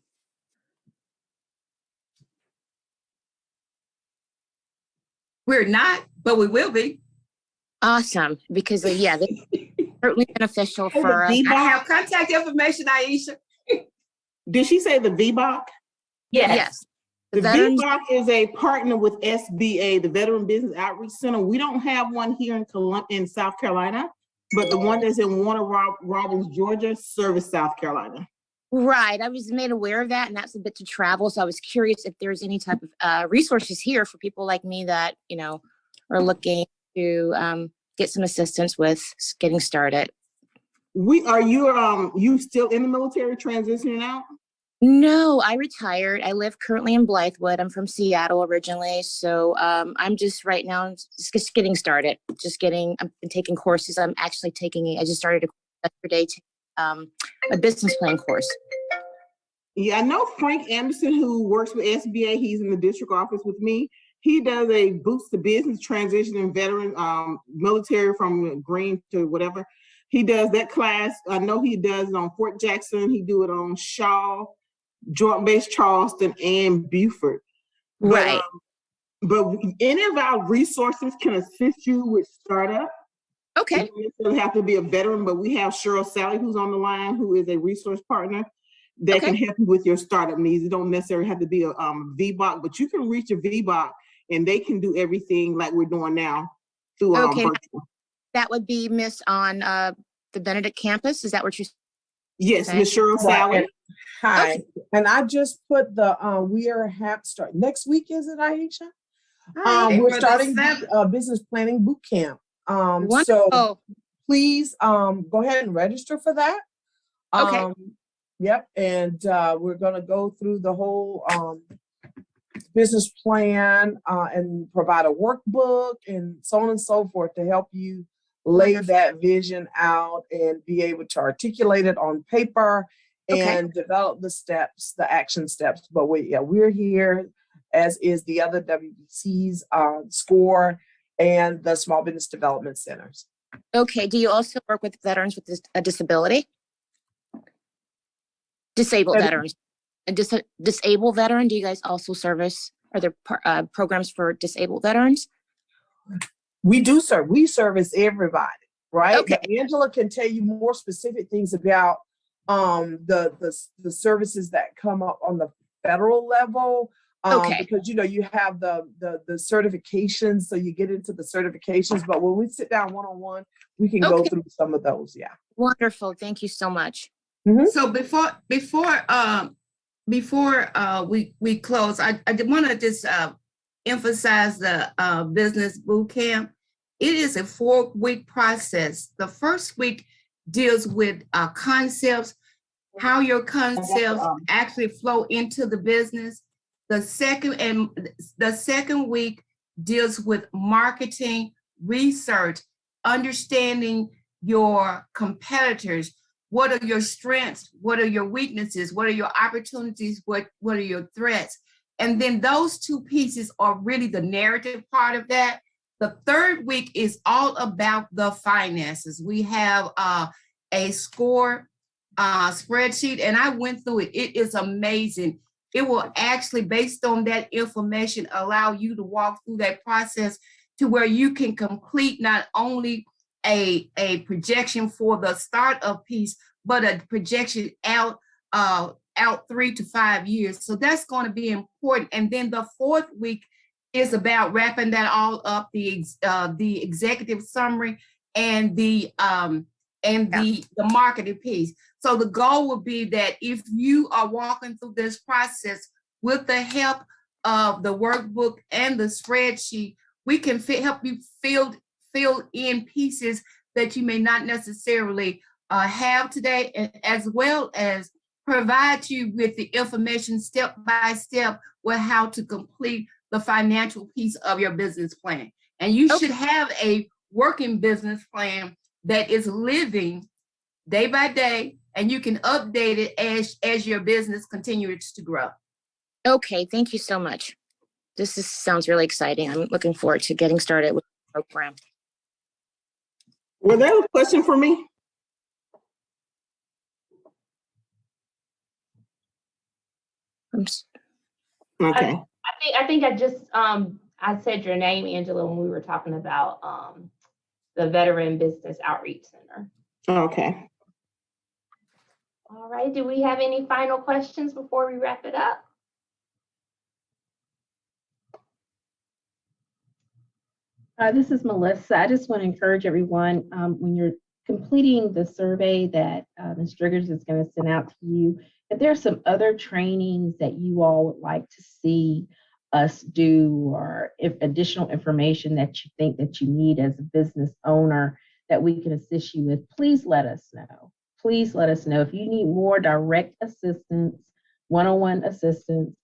We're not, but we will be. Awesome, because yeah, they're certainly beneficial for us. I have contact information, Aisha. Did she say the VBOC? Yes. The VBOC is a partner with SBA, the Veteran Business Outreach Center. We don't have one here in South Carolina, but the one that's in Warner Robins, Georgia, service South Carolina. Right. I was made aware of that, and that's a bit to travel. So I was curious if there's any type of resources here for people like me that, are looking to get some assistance with getting started. Are you still in the military, transitioning out? No, I retired. I live currently in Blythewood. I'm from Seattle originally. So I'm just right now just getting started. I've been taking courses. I just started a course yesterday, a business plan course. Yeah, I know Frank Anderson, who works with SBA. He's in the district office with me. He does a Boots to Business transitioning veteran, military from Green to whatever. He does that class. I know he does it on Fort Jackson. He do it on Shaw, Joint Base Charleston, and Beaufort. Right. But any of our resources can assist you with startup. Okay. You don't have to be a veteran, but we have Cheryl Sally, who's on the line, who is a resource partner that can help you with your startup needs. You don't necessarily have to be a VBOC, but you can reach a VBOC and they can do everything like we're doing now through virtual. That would be Miss on the Benedict campus. Is that what you're saying? Yes, Miss Cheryl Sally. Hi. Okay. And I just put the we are next week, is it, Aisha? We're starting business planning boot camp So Wonderful. please go ahead and register for that. Okay. Yep, and we're gonna go through the whole business plan and provide a workbook and so on and so forth to help you lay Wonderful. that vision out and be able to articulate it on paper and develop the steps, the action steps. But we're here, as is the other WBCs, SCORE, and the Small Business Development Centers. Okay. Do you also work with veterans with a disability? Disabled veterans. A disabled veteran, do you guys also service, are there programs for disabled veterans? We do, sir. We service everybody, right? Okay. But Angela can tell you more specific things about the services that come up on the federal level. Because you have the certifications, so you get into the certifications. But when we sit down one-on-one, we can go through some of those. Yeah. Wonderful. Thank you so much. Mm-hmm. So before we close, I want to just emphasize the business boot camp. It is a 4-week process. The first week deals with concepts, how your concepts actually flow into the business. The second week deals with marketing, research, understanding your competitors. What are your strengths? What are your weaknesses? What are your opportunities? What are your threats? And then those two pieces are really the narrative part of that. The third week is all about the finances. We have a SCORE spreadsheet, and I went through it. It is amazing. It will actually, based on that information, allow you to walk through that process to where you can complete not only a projection for the startup piece, but a projection out 3 to 5 years. So that's going to be important. And then the fourth week is about wrapping that all up, the executive summary and the marketing piece. So the goal would be that if you are walking through this process with the help of the workbook and the spreadsheet, we can help you fill in pieces that you may not necessarily have today, as well as provide you with the information step by step with how to complete the financial piece of your business plan. And you should have a working business plan that is living day by day, and you can update it as your business continues to grow. Okay, thank you so much. Sounds really exciting. I'm looking forward to getting started with the program. Was there a question for me? Okay. I think I just I said your name, Angela, when we were talking about the Veteran Business Outreach Center. Okay. All right. Do we have any final questions before we wrap it up? This is Melissa. I just want to encourage everyone, when you're completing the survey that Ms. Striggers is going to send out to you, if there's some other trainings that you all would like to see us do, or if additional information that you think that you need as a business owner that we can assist you with, please let us know. Please let us know. If you need more direct assistance, one-on-one assistance,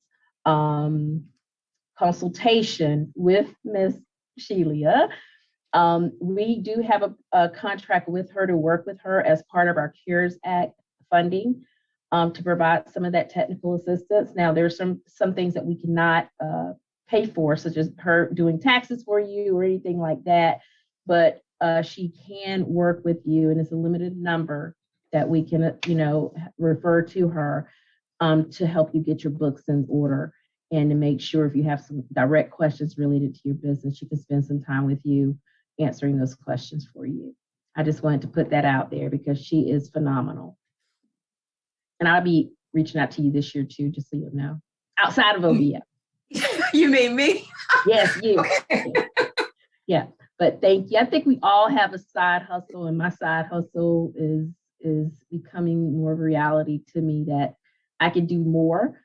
consultation with Ms. Shelia, we do have a contract with her to work with her as part of our CARES Act funding to provide some of that technical assistance. Now, there's some things that we cannot pay for, such as her doing taxes for you or anything like that, but she can work with you, and it's a limited number that we can, refer to her to help you get your books in order, and to make sure if you have some direct questions related to your business, she can spend some time with you answering those questions for you. I just wanted to put that out there because she is phenomenal. And I'll be reaching out to you this year too, just so you know, outside of OBF. You mean me? Yes, you. Okay. Yeah, but thank you. I think we all have a side hustle, and my side hustle is becoming more of a reality to me, that I can do more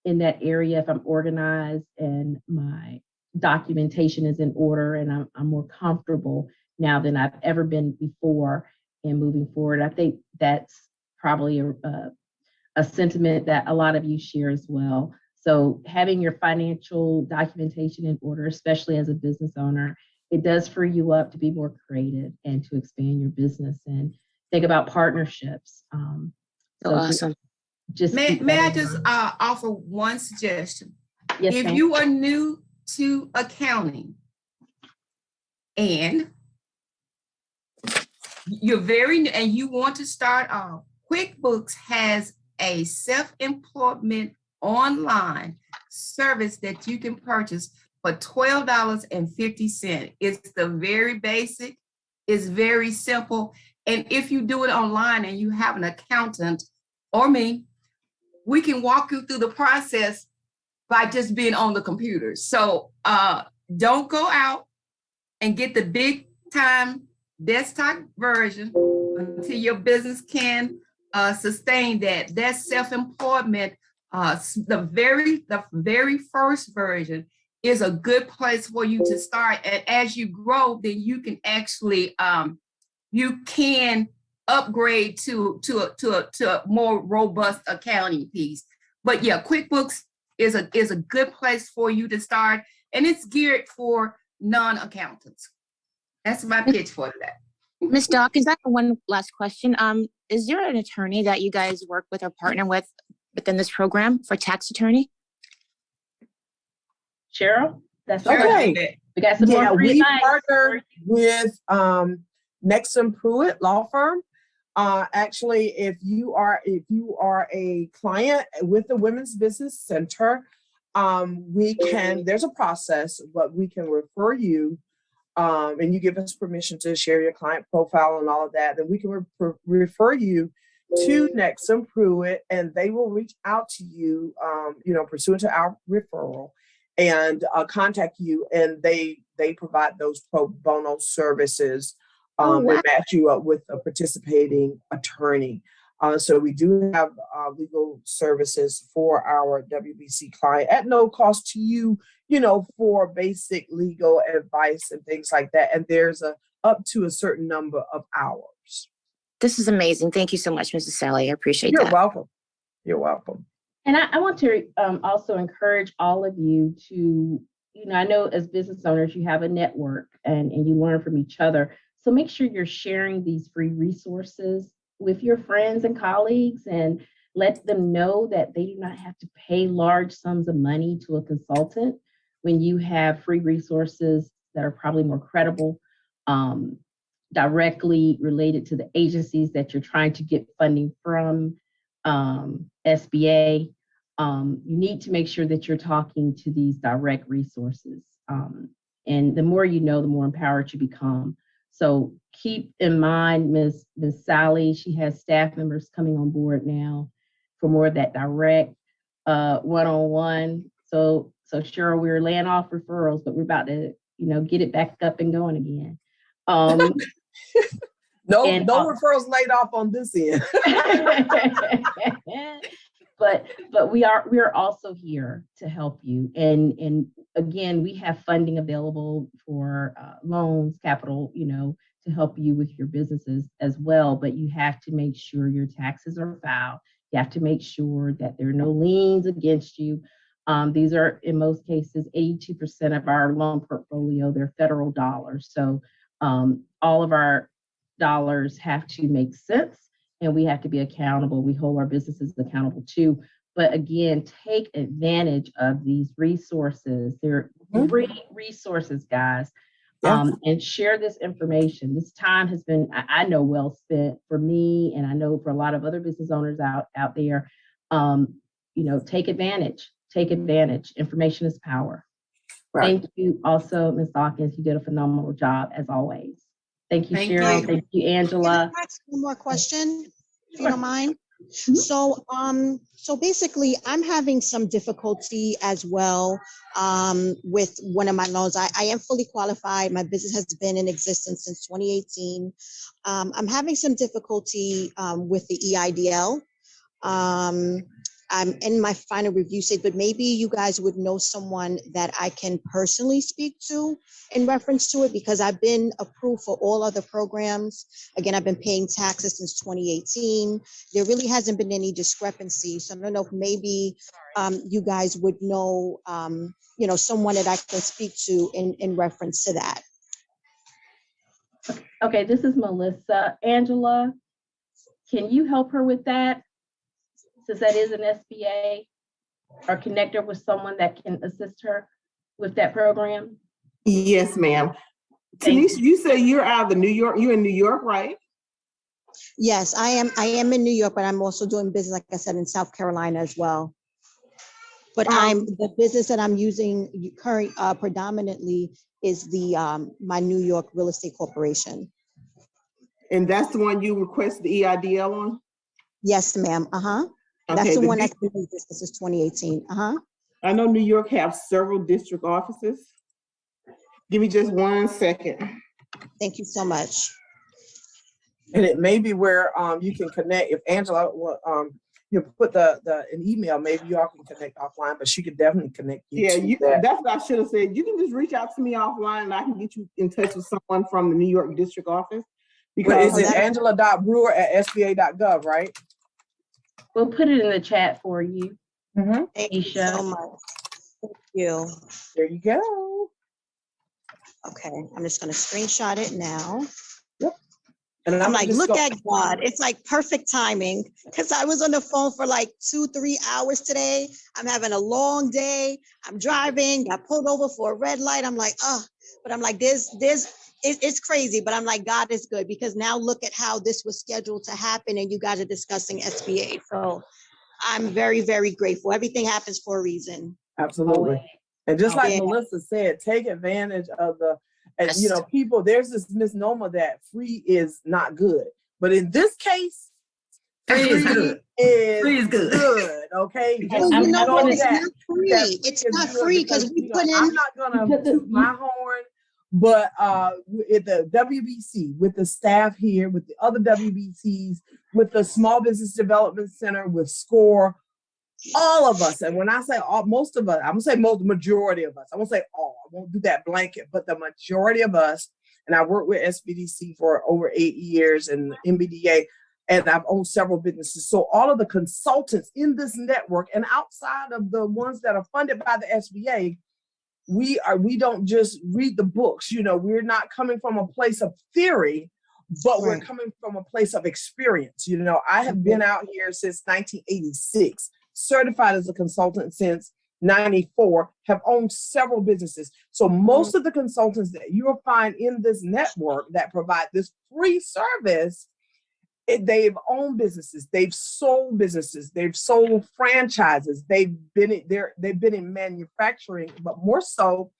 in that area if I'm organized and my documentation is in order, and I'm more comfortable now than I've ever been before in moving forward. I think that's probably a sentiment that a lot of you share as well. So having your financial documentation in order, especially as a business owner, it does free you up to be more creative and to expand your business and think about partnerships. So awesome. May I just offer one suggestion? Yes, if ma'am. you are new to accounting and you're very new and you want to start off, QuickBooks has a self-employment online service that you can purchase for $12.50. It's the very basic, it's very simple. And if you do it online and you have an accountant or me, we can walk you through the process by just being on the computer. So don't go out and get the big time desktop version until your business can sustain that. That's self-employment. The very first version is a good place for you to start. And as you grow, then you can actually upgrade to a more robust accounting piece. But yeah, QuickBooks is a good place for you to start, and it's geared for non-accountants. That's my pitch for today. Ms. Dawkins, I have one last question. Is there an attorney that you guys work with or partner with within this program for tax attorney? Cheryl, that's okay. We got some more free we advice. partner with Nexum Pruitt Law Firm. Actually, if you are a client with the Women's Business Center, there's a process, but we can refer you, and you give us permission to share your client profile and all of that, then we can refer you to Nexum Pruitt, and they will reach out to you, pursuant to our referral, and contact you, and they provide those pro bono services. They match you up with a participating attorney. So we do have legal services for our WBC client at no cost to you, for basic legal advice and things like that. And there's up to a certain number of hours. This is amazing. Thank you so much, Mrs. Sally. I appreciate You're that. welcome. You're welcome. And I want to also encourage all of you to, I know as business owners, you have a network and you learn from each other. So make sure you're sharing these free resources with your friends and colleagues, and let them know that they do not have to pay large sums of money to a consultant when you have free resources that are probably more credible, directly related to the agencies that you're trying to get funding from, SBA. You need to make sure that you're talking to these direct resources. And the more you know, the more empowered you become. So keep in mind, Ms. Sally, she has staff members coming on board now for more of that direct one-on-one. So Cheryl, we're laying off referrals, but we're about to, get it back up and going again. No referrals laid off on this end. But we are also here to help you. And again, we have funding available for loans, capital, to help you with your businesses as well. But you have to make sure your taxes are filed. You have to make sure that there are no liens against you. These are, in most cases, 82% of our loan portfolio, they're federal dollars. So all of our dollars have to make sense, and we have to be accountable. We hold our businesses accountable too. But again, take advantage of these resources. They're free resources, guys. Yeah. And share this information. This time has been, I know, well spent for me, and I know for a lot of other business owners out there. Take advantage. Take advantage. Information is power. Right. Thank you also, Ms. Dawkins. You did a phenomenal job as always. Thank you, Cheryl. Thank you, Angela. Can I ask one more question, if you don't mind? Mm-hmm. So basically, I'm having some difficulty as well with one of my loans. I am fully qualified. My business has been in existence since 2018. I'm having some difficulty with the EIDL. I'm in my final review stage, but maybe you guys would know someone that I can personally speak to in reference to it, because I've been approved for all other programs. Again, I've been paying taxes since 2018. There really hasn't been any discrepancy. So I don't know if maybe you guys would know, someone that I can speak to in reference to that. Okay, this is Melissa. Angela, can you help her with that? Since that is an SBA, or connect her with someone that can assist her with that program? Yes, ma'am. Tanisha, you say you're out of the New York, you're in New York, right? Yes, I am in New York, but I'm also doing business, like I said, in South Carolina as well. But the business that I'm using predominantly is my New York Real Estate Corporation. And that's the one you request the EIDL on? Yes, ma'am. Okay, that's the one that's been in business since 2018. I know New York have several district offices. Give me just 1 second. Thank you so much. And it may be where you can connect. If Angela you put an email, maybe y'all can connect offline, but she could definitely connect you. Yeah, that's what I should have said. You can just reach out to me offline and I can get you in touch with someone from the New York district office. Because is it angela.brewer@sba.gov, right? We'll put it in the chat for you. Thank you so much. Thank you. There you go. Okay, I'm just going to screenshot it now. Yep. And I'm like, look at God. It's like perfect timing, because I was on the phone for like 2-3 hours today. I'm having a long day. I'm driving, got pulled over for a red light. I'm like, but I'm like, it's crazy, but I'm like, God is good, because now look at how this was scheduled to happen and you guys are discussing SBA. So I'm very, very grateful. Everything happens for a reason. Absolutely. And just like Melissa said, take advantage of people, there's this misnomer that free is not good. But in this case, free is good. Free is good. Okay. Well, it's not free. It's not free because we put in. I'm not gonna toot my horn, but at the WBC, with the staff here, with the other WBCs, with the Small Business Development Center, with SCORE, all of us, and when I say all, most of us, I'm gonna say majority of us. I won't say all. I won't do that blanket, but the majority of us. And I worked with SBDC for over 8 years and MBDA, and I've owned several businesses. So all of the consultants in this network, and outside of the ones that are funded by the SBA, we don't just read the books. We're not coming from a place of theory, but we're coming from a place of experience. I have been out here since 1986. Certified as a consultant since 94, have owned several businesses. So most of the consultants that you will find in this network that provide this free service, they've owned businesses, they've sold businesses, they've sold franchises, they've been in manufacturing, but more so,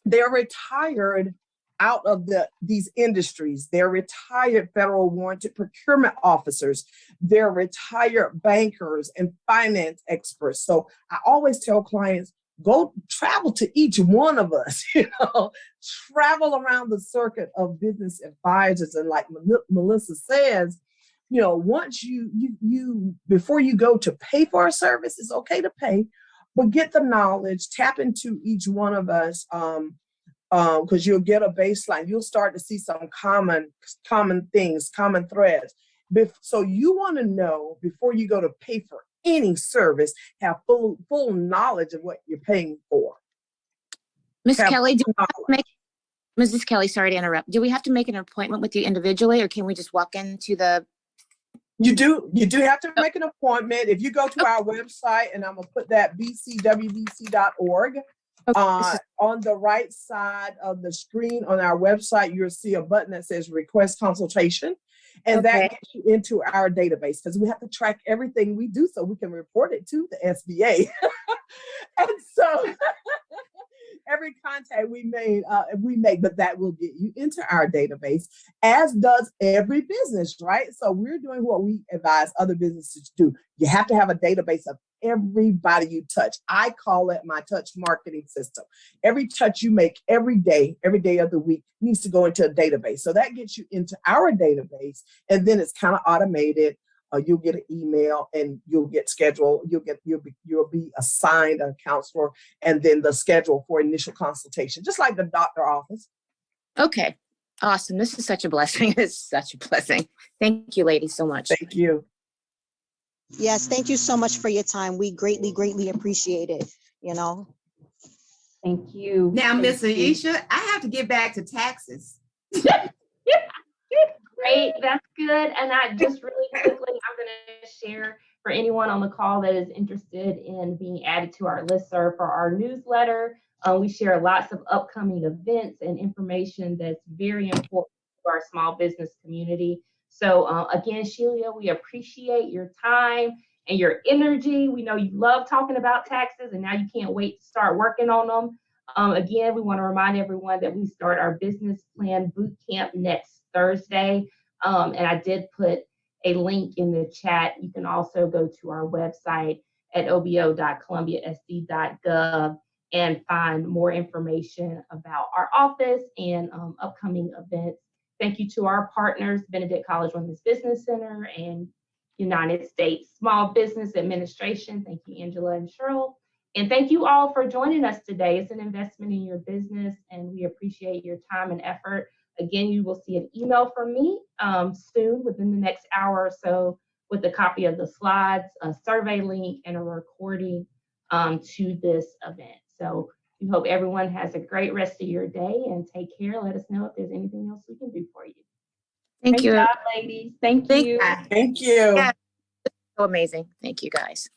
they're retired out of these industries. They're retired federal warranted procurement officers. They're retired bankers and finance experts. So I always tell clients, go travel to each one of us, travel around the circuit of business advisors. And like Melissa says, once you before you go to pay for a service, it's okay to pay, but get the knowledge, tap into each one of us, because you'll get a baseline. You'll start to see some common things, common threads. So you want to know before you go to pay for any service, have full knowledge of what you're paying for. Mrs. Kelly, sorry to interrupt. Do we have to make an appointment with you individually, or can we just walk into the? You do have to make an appointment. If you go to our website, and I'm gonna put that bcwbc.org. On the right side of the screen on our website, you'll see a button that says request consultation. And that gets you into our database, because we have to track everything we do so we can report it to the SBA. And so every contact we make, but that will get you into our database, as does every business, right? So we're doing what we advise other businesses to do. You have to have a database of everybody you touch. I call it my touch marketing system. Every touch you make every day of the week needs to go into a database. So that gets you into our database, and then it's kind of automated. you'll get an email and you'll get scheduled. You'll be assigned a counselor, and then the schedule for initial consultation, just like the doctor office. Okay. Awesome. This is such a blessing. It's such a blessing. Thank you, ladies, so much. Thank you. Yes, thank you so much for your time. We greatly, greatly appreciate it, you know. Thank you. Now, Thank Miss you. Aisha, I have to get back to taxes. Great, that's good. And I just really quickly, I'm going to share for anyone on the call that is interested in being added to our listserv for our newsletter. We share lots of upcoming events and information that's very important for our small business community. So again, Shelia, we appreciate your time and your energy. We know you love talking about taxes, and now you can't wait to start working on them. Again, we want to remind everyone that we start our business plan boot camp next Thursday. And I did put a link in the chat. You can also go to our website at obo.columbiasd.gov and find more information about our office and upcoming events. Thank you to our partners, Benedict College Women's Business Center and United States Small Business Administration. Thank you, Angela and Cheryl. And thank you all for joining us today. It's an investment in your business, and we appreciate your time and effort. Again, you will see an email from me soon, within the next hour or so, with a copy of the slides, a survey link, and a recording to this event. So we hope everyone has a great rest of your day, and take care. Let us know if there's anything else we can do for you. Thank Great you. job, ladies. Thank you. Thank you. Yeah. So amazing. Thank you, guys.